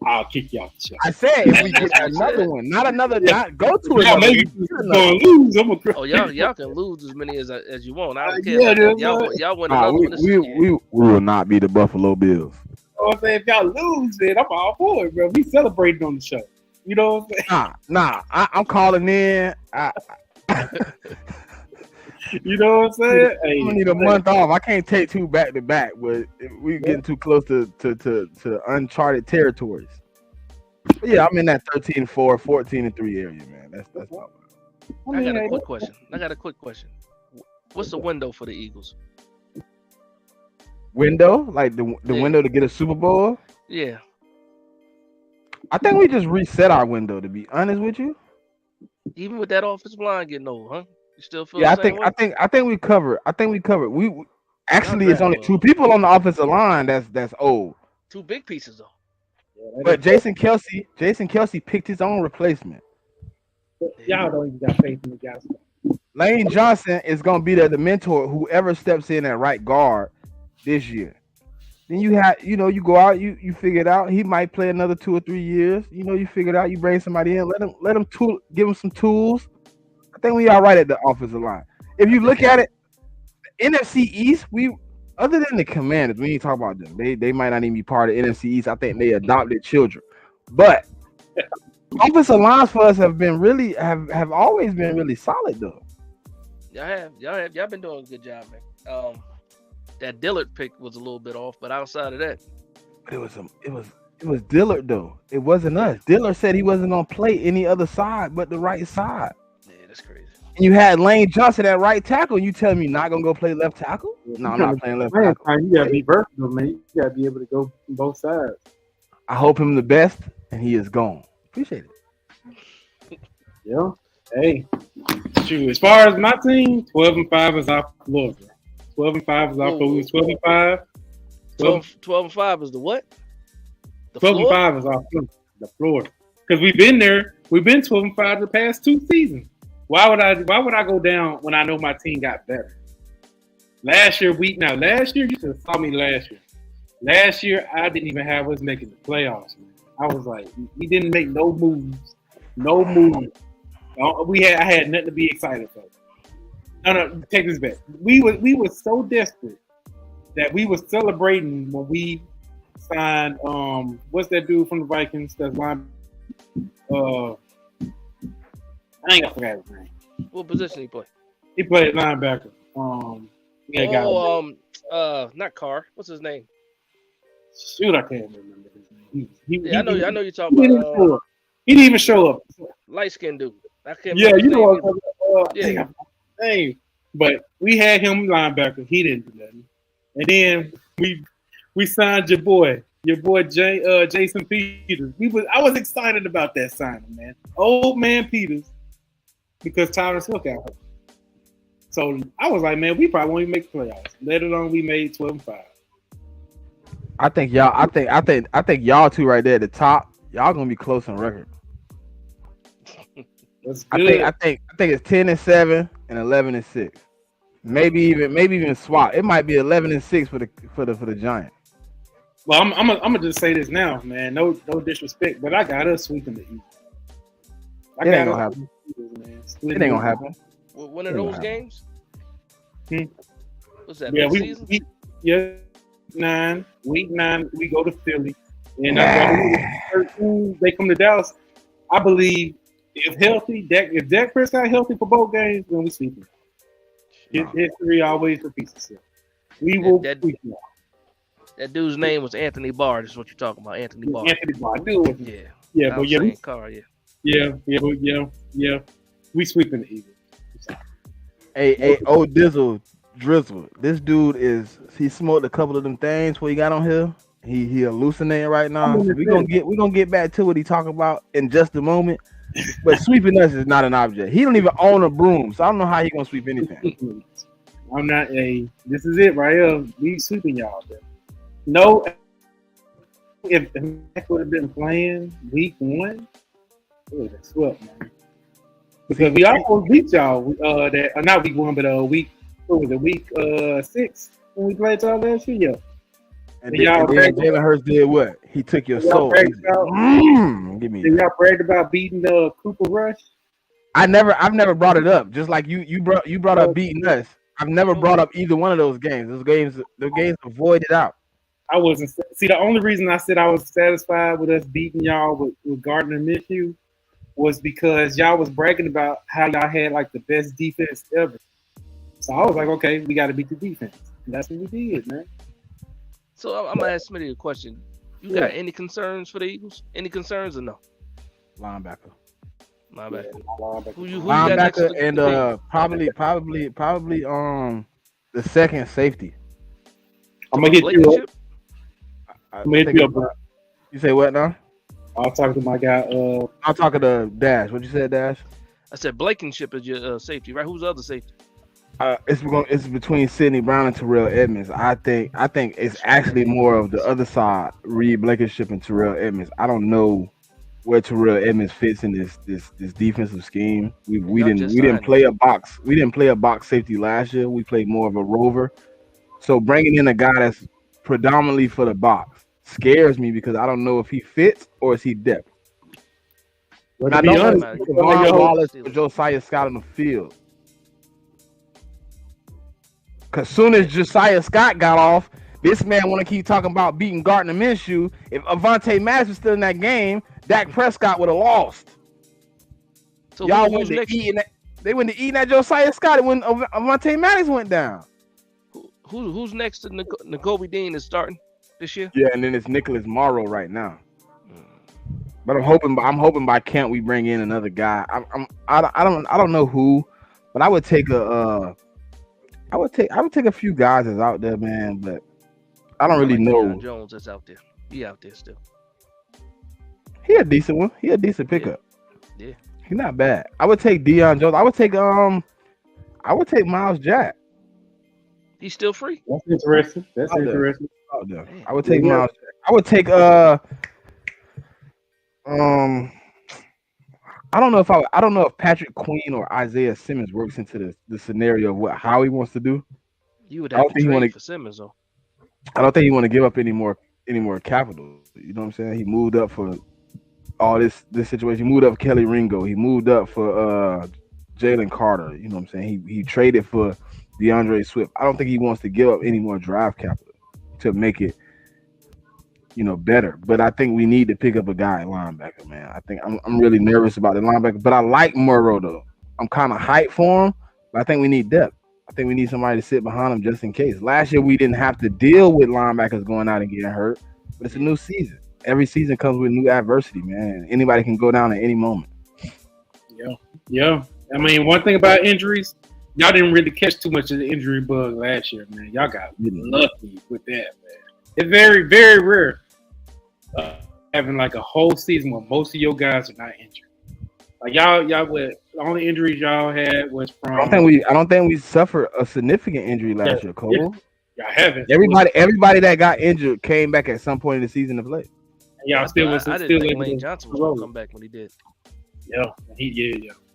I'll kick y'all the show. I said if we get another one, not another, not go to Yeah, another. maybe gonna lose. I'm gonna Oh, y'all can lose as many as you want. I don't care. Yeah, Y'all win another one. We will not be the Buffalo Bills. I'm saying if y'all lose, then I'm all for it, bro. We celebrating on the show. You know what I'm saying? I'm calling in. You know what I'm saying? Hey, I need a month off. I can't take 2 back to back, but we're getting too close to uncharted territories. But yeah, I'm in that 13-4, 14-3 area, man. That's all. I got a quick question. What's the window for the Eagles? Window? Like the window to get a Super Bowl? Yeah. I think we just reset our window, to be honest with you. Even with that offensive line getting old, huh? You still feel Yeah, the same way? I think we covered. We actually it's only 2 people on the offensive line that's old. 2 big pieces though. But Jason Kelsey picked his own replacement. Y'all don't even got faith in the guys. Lane Johnson is gonna be the mentor whoever steps in at right guard this year. Then you go out, you figure it out. He might play another 2 or 3 years. You figure it out. You bring somebody in, let him give him some tools. I think we all right at the offensive line. If you look at it, the NFC East, other than the Commanders, we ain't talk about them. They might not even be part of the NFC East. I think they adopted children. But offensive lines for us have always been really solid though. Y'all been doing a good job, man. That Dillard pick was a little bit off, but outside of that, it was Dillard though. It wasn't us. Dillard said he wasn't gonna play any other side but the right side. Yeah, that's crazy. And you had Lane Johnson at right tackle. And you tell me not gonna go play left tackle? No, I'm not playing left tackle. You gotta be versatile, man. You gotta be able to go from both sides. I hope him the best, and he is gone. Appreciate it. Yeah. Hey, shoot. As far as my team, 12-5 is our floor. 12-5 is our floor. 12-5. 12-5 is the what? 12-5 is our floor. The floor. Because we've been there. We've been 12-5 the past 2 seasons. Why would I go down when I know my team got better? Last year you should have saw me last year. Last year I didn't even have us making the playoffs, man. I was like, we didn't make no moves. No moves. I had nothing to be excited for. No, take this back. We were so desperate that we were celebrating when we signed what's that dude from the Vikings that's line I ain't gonna forget his name. What position he play? He played linebacker. Not Carr. What's his name? Shoot, I can't remember his name. I know you're talking about. He didn't even show up. Light skinned dude. I can't yeah, remember you know his name what I'm talking about. Hey, but we had him linebacker. He didn't do nothing. And then we signed your boy Jason Peters. I was excited about that signing, man. Old man Peters, because Tyler Swift got hurt. So I was like, man, we probably won't even make the playoffs. Let alone we made 12-5. I think y'all two right there at the top, y'all gonna be close on record. That's good. I think it's 10-7 and 11-6. Maybe even swap. It might be 11-6 for the Giants. Well, I'm gonna just say this now, man. No disrespect, but I got us sweeping the Eagles. It ain't gonna happen. It ain't gonna happen. One of those games? What's that? Yeah, season? Week 9, we go to Philly, and they come to Dallas. I believe if Dak Prescott healthy for both games, then we sweep him. History always repeats itself. We will sweep him. That dude's name was Anthony Barr. That's what you're talking about, Anthony Barr. Anthony Barr, dude. Yeah, but yeah. We sweeping the Eagles. Hey, old Drizzle. This dude he smoked a couple of them things before he got on here. He hallucinating right now. So we gonna get back to what he talking about in just a moment. But sweeping us is not an object. He don't even own a broom, so I don't know how he gonna sweep anything. I'm not this is it right here. We sweeping y'all. Bro. No, if Mac would have been playing week 1, it would have swept, man. Because we almost beat y'all. Not week 1, but week 6 when we played y'all last year. And then Jalen Hurts did what? He took your soul. Give me. Did y'all bragged about beating the Cooper Rush? I've never brought it up. Just like you brought up beating us. I've never brought up either one of those games. The games avoided out. I wasn't. See, the only reason I said I was satisfied with us beating y'all with Gardner Minshew was because y'all was bragging about how y'all had like the best defense ever. So I was like, okay, we got to beat the defense. And that's what we did, man. So I'm gonna ask Smitty a question. You got any concerns for the Eagles? Any concerns or no? Linebacker. Who you linebacker and probably the second safety. I'm gonna hit you up. You say what now? I'll talk to my guy. I'm talking to Dash. What you said, Dash? I said Blankenship is your safety, right? Who's the other safety? It's between Sidney Brown and Terrell Edmonds. I think it's actually more of the other side, Reed Blankenship and Terrell Edmonds. I don't know where Terrell Edmonds fits in this defensive scheme. We didn't play a box safety last year. We played more of a rover. So bringing in a guy that's predominantly for the box scares me because I don't know if he fits or is he depth. But I don't know if Wallace or Josiah Scott on the field. Because soon as Josiah Scott got off, this man want to keep talking about beating Gardner Minshew. If Avonte Maddox was still in that game, Dak Prescott would have lost. So y'all went to eating that. They went to eating that Josiah Scott when Avonte Maddox went down. Who's next to Nakobe Dean is starting this year? Yeah, and then it's Nicholas Morrow right now. But I'm hoping by camp we bring in another guy. I don't know who, but I would take a few guys that's out there, man. But I don't really know. Deion Jones is out there. He out there still. He a decent one. He a decent pickup. Yeah. He's not bad. I would take Deion Jones. I would take Miles Jack. He's still free. That's interesting. I would take Miles Jack. I would take I don't know if Patrick Queen or Isaiah Simmons works into the scenario of how he wants to do. You would have to trade for Simmons though. I don't think he want to give up any more capital. You know what I'm saying? He moved up for all this situation. He moved up for Kelly Ringo. He moved up for Jalen Carter. You know what I'm saying? He traded for DeAndre Swift. I don't think he wants to give up any more draft capital to make it, better. But I think we need to pick up a guy at linebacker, man. I think I'm really nervous about the linebacker. But I like Murrow though. I'm kind of hyped for him, but I think we need depth. I think we need somebody to sit behind him just in case. Last year we didn't have to deal with linebackers going out and getting hurt, but it's a new season. Every season comes with new adversity, man. Anybody can go down at any moment. Yeah. I mean, one thing about injuries, y'all didn't really catch too much of the injury bug last year, man. Y'all got lucky with that, man. It's very, very rare having like a whole season where most of your guys are not injured. Like y'all, the only injuries y'all had was from. I don't think we suffered a significant injury last year, Cole. Y'all haven't. Everybody that got injured came back at some point in the season to play. Y'all I didn't think Lane Johnson was gonna come back when he did. Yeah,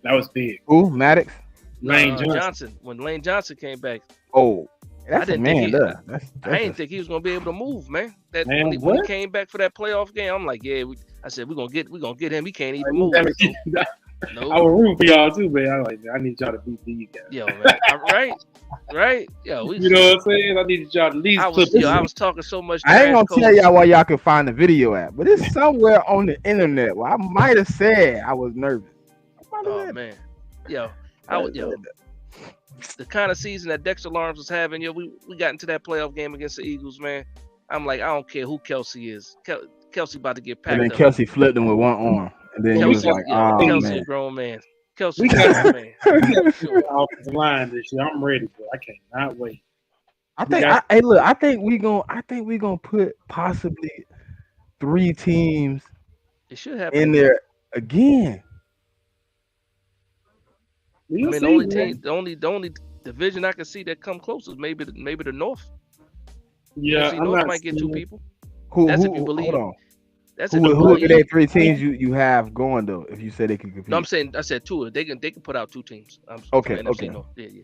that was big. Who? Maddox? Lane Johnson. When Lane Johnson came back. Oh, that's I didn't think he was gonna be able to move, man. When he came back for that playoff game, I'm like, I said we're gonna get him. He can't even move. No. I was rooting for y'all too, man. I need y'all to beat these guys. Yo, man. Right. Yo, you know what I'm saying? I need y'all to at least I was talking so much. I ain't gonna tell y'all where y'all can find the video at, but it's somewhere on the internet where I might have said I was nervous. Oh man, the kind of season that Dexter Lawrence was having, we got into that playoff game against the Eagles, man. I'm like, I don't care who Kelsey is. Kelsey about to get packed up. And then Kelsey flipped him with one arm. And then he was like, Kelsey, a grown man. Kelsey, man. Offensive line this year. I'm ready for it. I cannot wait. I think we gonna put possibly 3 teams in there again. The only division I can see that come close is maybe the North. Yeah, NFC North might get 2 people. That's if you believe. Hold on. Who are the 3 teams you have going though? If you said they could compete, no, I said 2. They can put out 2 teams. Okay. North. Yeah.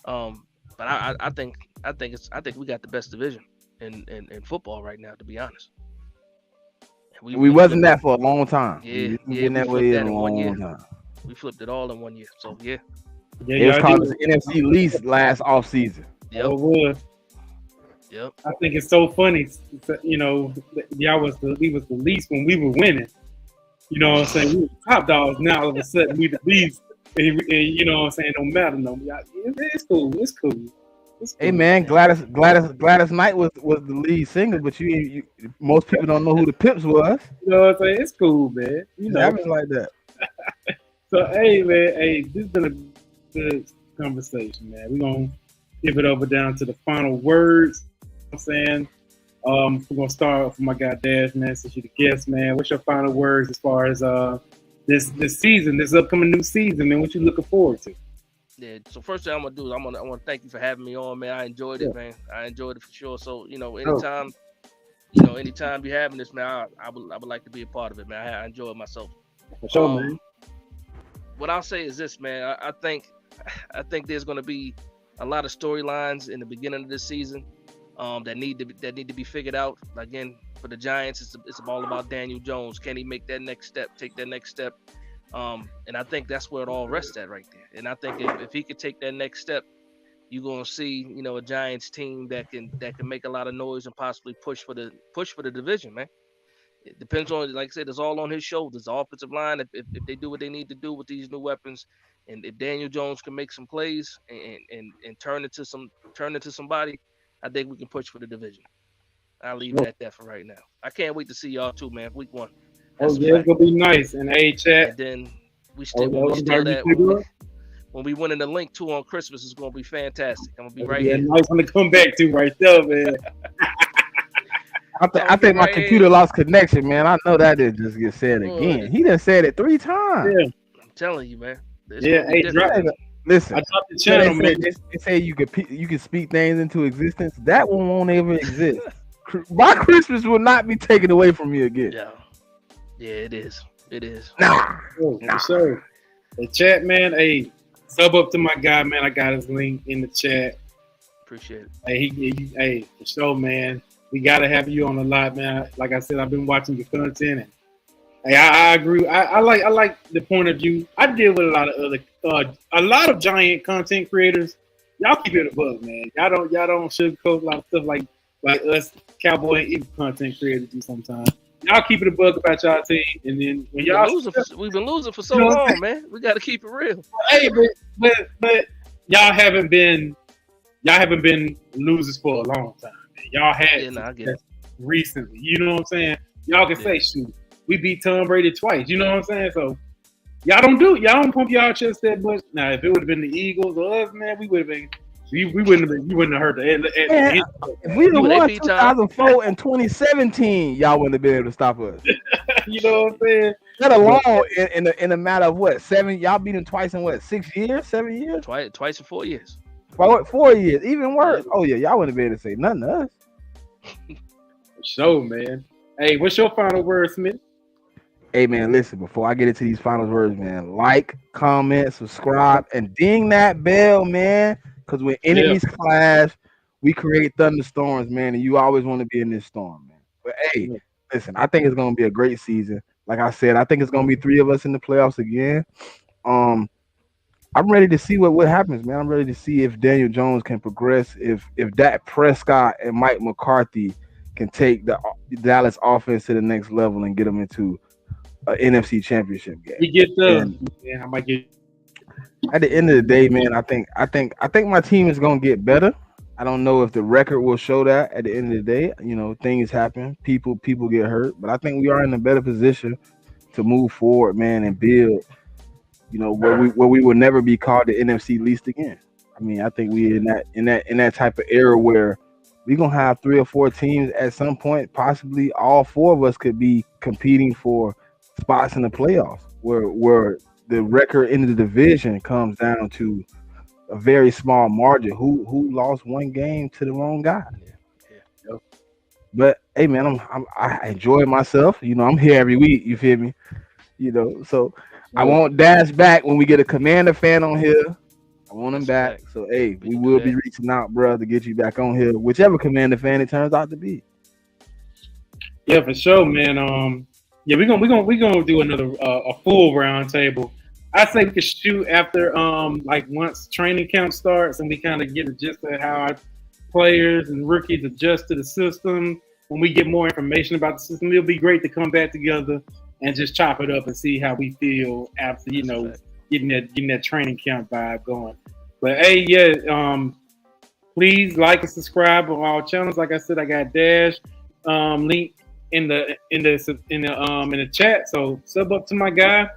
But I think we got the best division in football right now, to be honest. And we wasn't that for a long time. Yeah, we we flipped that in 1 year. Time. We flipped it all in 1 year. So yeah. It was called the NFC least last off season. Yep. Oh, it was. Yep. I think it's so funny. You know, we was the least when we were winning. You know what I'm saying? We were top dogs. Now all of a sudden we the least. And you know what I'm saying? Don't matter no more. It's cool. It's cool. Hey man, Gladys Knight was the lead singer, but you most people don't know who the Pips was. You know what I'm saying? It's cool, man. You know, happens like that. So hey man, hey, this has been a good conversation, man. We're gonna give it over down to the final words. You know what I'm saying, we're gonna start off with my guy Dash, man. Since you're the guest, man, what's your final words as far as this season, this upcoming new season, man? What you looking forward to? Yeah. So first thing I'm gonna do is I want to thank you for having me on, man. I enjoyed it, man. I enjoyed it for sure. So anytime you're having this, man, I would like to be a part of it, man. I enjoy it myself. For sure, man. What I'll say is this, man. I think there's gonna be a lot of storylines in the beginning of this season that need to be figured out. Again, for the Giants, it's all about Daniel Jones. Can he make that next step? Take that next step? And I think that's where it all rests at right there. And I think if he could take that next step, you're gonna see, a Giants team that can make a lot of noise and possibly push for the division, man. It depends on, like I said, it's all on his shoulders. The offensive line, if they do what they need to do with these new weapons, and if Daniel Jones can make some plays and turn into somebody, I think we can push for the division. I'll leave it at that for right now. I can't wait to see y'all too, man. Week 1. That's it's gonna be nice. And hey, chat. And then when we win in the link too on Christmas, it's gonna be fantastic. I'm gonna be right here. Nice one to come back to right there, man. I think my computer lost connection, man. I know that didn't just get said again. He done said it 3 times. Yeah. I'm telling you, man. Hey, listen. I dropped the channel, man. They say you can speak things into existence. That one won't ever exist. My Christmas will not be taken away from me again. Yeah, it is. It is. Nah. Sure. The chat, man. Hey, sub up to my guy, man. I got his link in the chat. Appreciate it. Hey, for sure, man. We gotta have you on a lot, man. Like I said, I've been watching your content, and hey, I agree. I like the point of view. I deal with a lot of giant content creators. Y'all keep it above, man. Y'all don't sugarcoat a lot of stuff like us cowboy and eagle content creators do sometimes. Y'all keep it a bug about y'all team, and then when we've been losing for so long, man. We got to keep it real. Hey, but y'all haven't been losers for a long time. Man. Y'all had I get it. Recently. You know what I'm saying? Y'all can say, shoot, we beat Tom Brady twice. You know what I'm saying? So y'all don't pump y'all chest that much. Now, if it would have been the Eagles or us, man, we would have been. You wouldn't have heard the if we won 2004 and 2017, y'all wouldn't have been able to stop us. You know what I'm saying? Let alone in a matter of what, 7? Y'all beat them twice in what, 6 years, 7 years? Twice in 4 years. 4 years, even worse. Oh yeah, y'all wouldn't have been able to say nothing to us. For sure, man. Hey, what's your final word, Smith? Hey man, listen, before I get into these final words, man, like, comment, subscribe, and ding that bell, man. Because when enemies clash, we create thunderstorms, man, and you always want to be in this storm, man. But hey, listen, I think it's gonna be a great season. Like I said, I think it's gonna be 3 of us in the playoffs again. I'm ready to see what happens, man. I'm ready to see if Daniel Jones can progress, if Dak Prescott and Mike McCarthy can take the Dallas offense to the next level and get them into an NFC championship game. You get I might get. At the end of the day, man, I think my team is gonna get better. I don't know if the record will show that. At the end of the day, things happen, people get hurt, but I think we are in a better position to move forward, man, and build. Where we will never be called the NFC least again. I mean, I think we in that type of era where we're gonna have 3 or 4 teams at some point. Possibly all 4 of us could be competing for spots in the playoffs, where the record in the division comes down to a very small margin. Who lost 1 game to the wrong guy? Yeah. But hey, man, I enjoy myself. I'm here every week. You feel me? So I won't dash back when we get a Commander fan on here. I want him back. So hey, we will be reaching out, bro, to get you back on here, whichever Commander fan it turns out to be. Yeah, for sure, man. Yeah, we're gonna do another a full round table. I say we could shoot after like once training camp starts and we kind of get a gist of how our players and rookies adjust to the system. When we get more information about the system, it'll be great to come back together and just chop it up and see how we feel after getting that training camp vibe going. But hey, yeah, please like and subscribe on our channels. Like I said, I got Dash link in the chat. So sub up to my guy.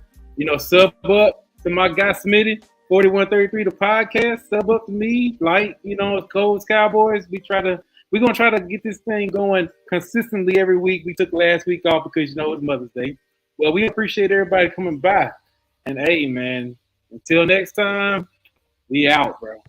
Sub up to my guy Smitty, 4133 the podcast. Sub up to me, Codes Cowboys. We're gonna try to get this thing going consistently every week. We took last week off because it's Mother's Day. Well, we appreciate everybody coming by. And hey, man, until next time, we out, bro.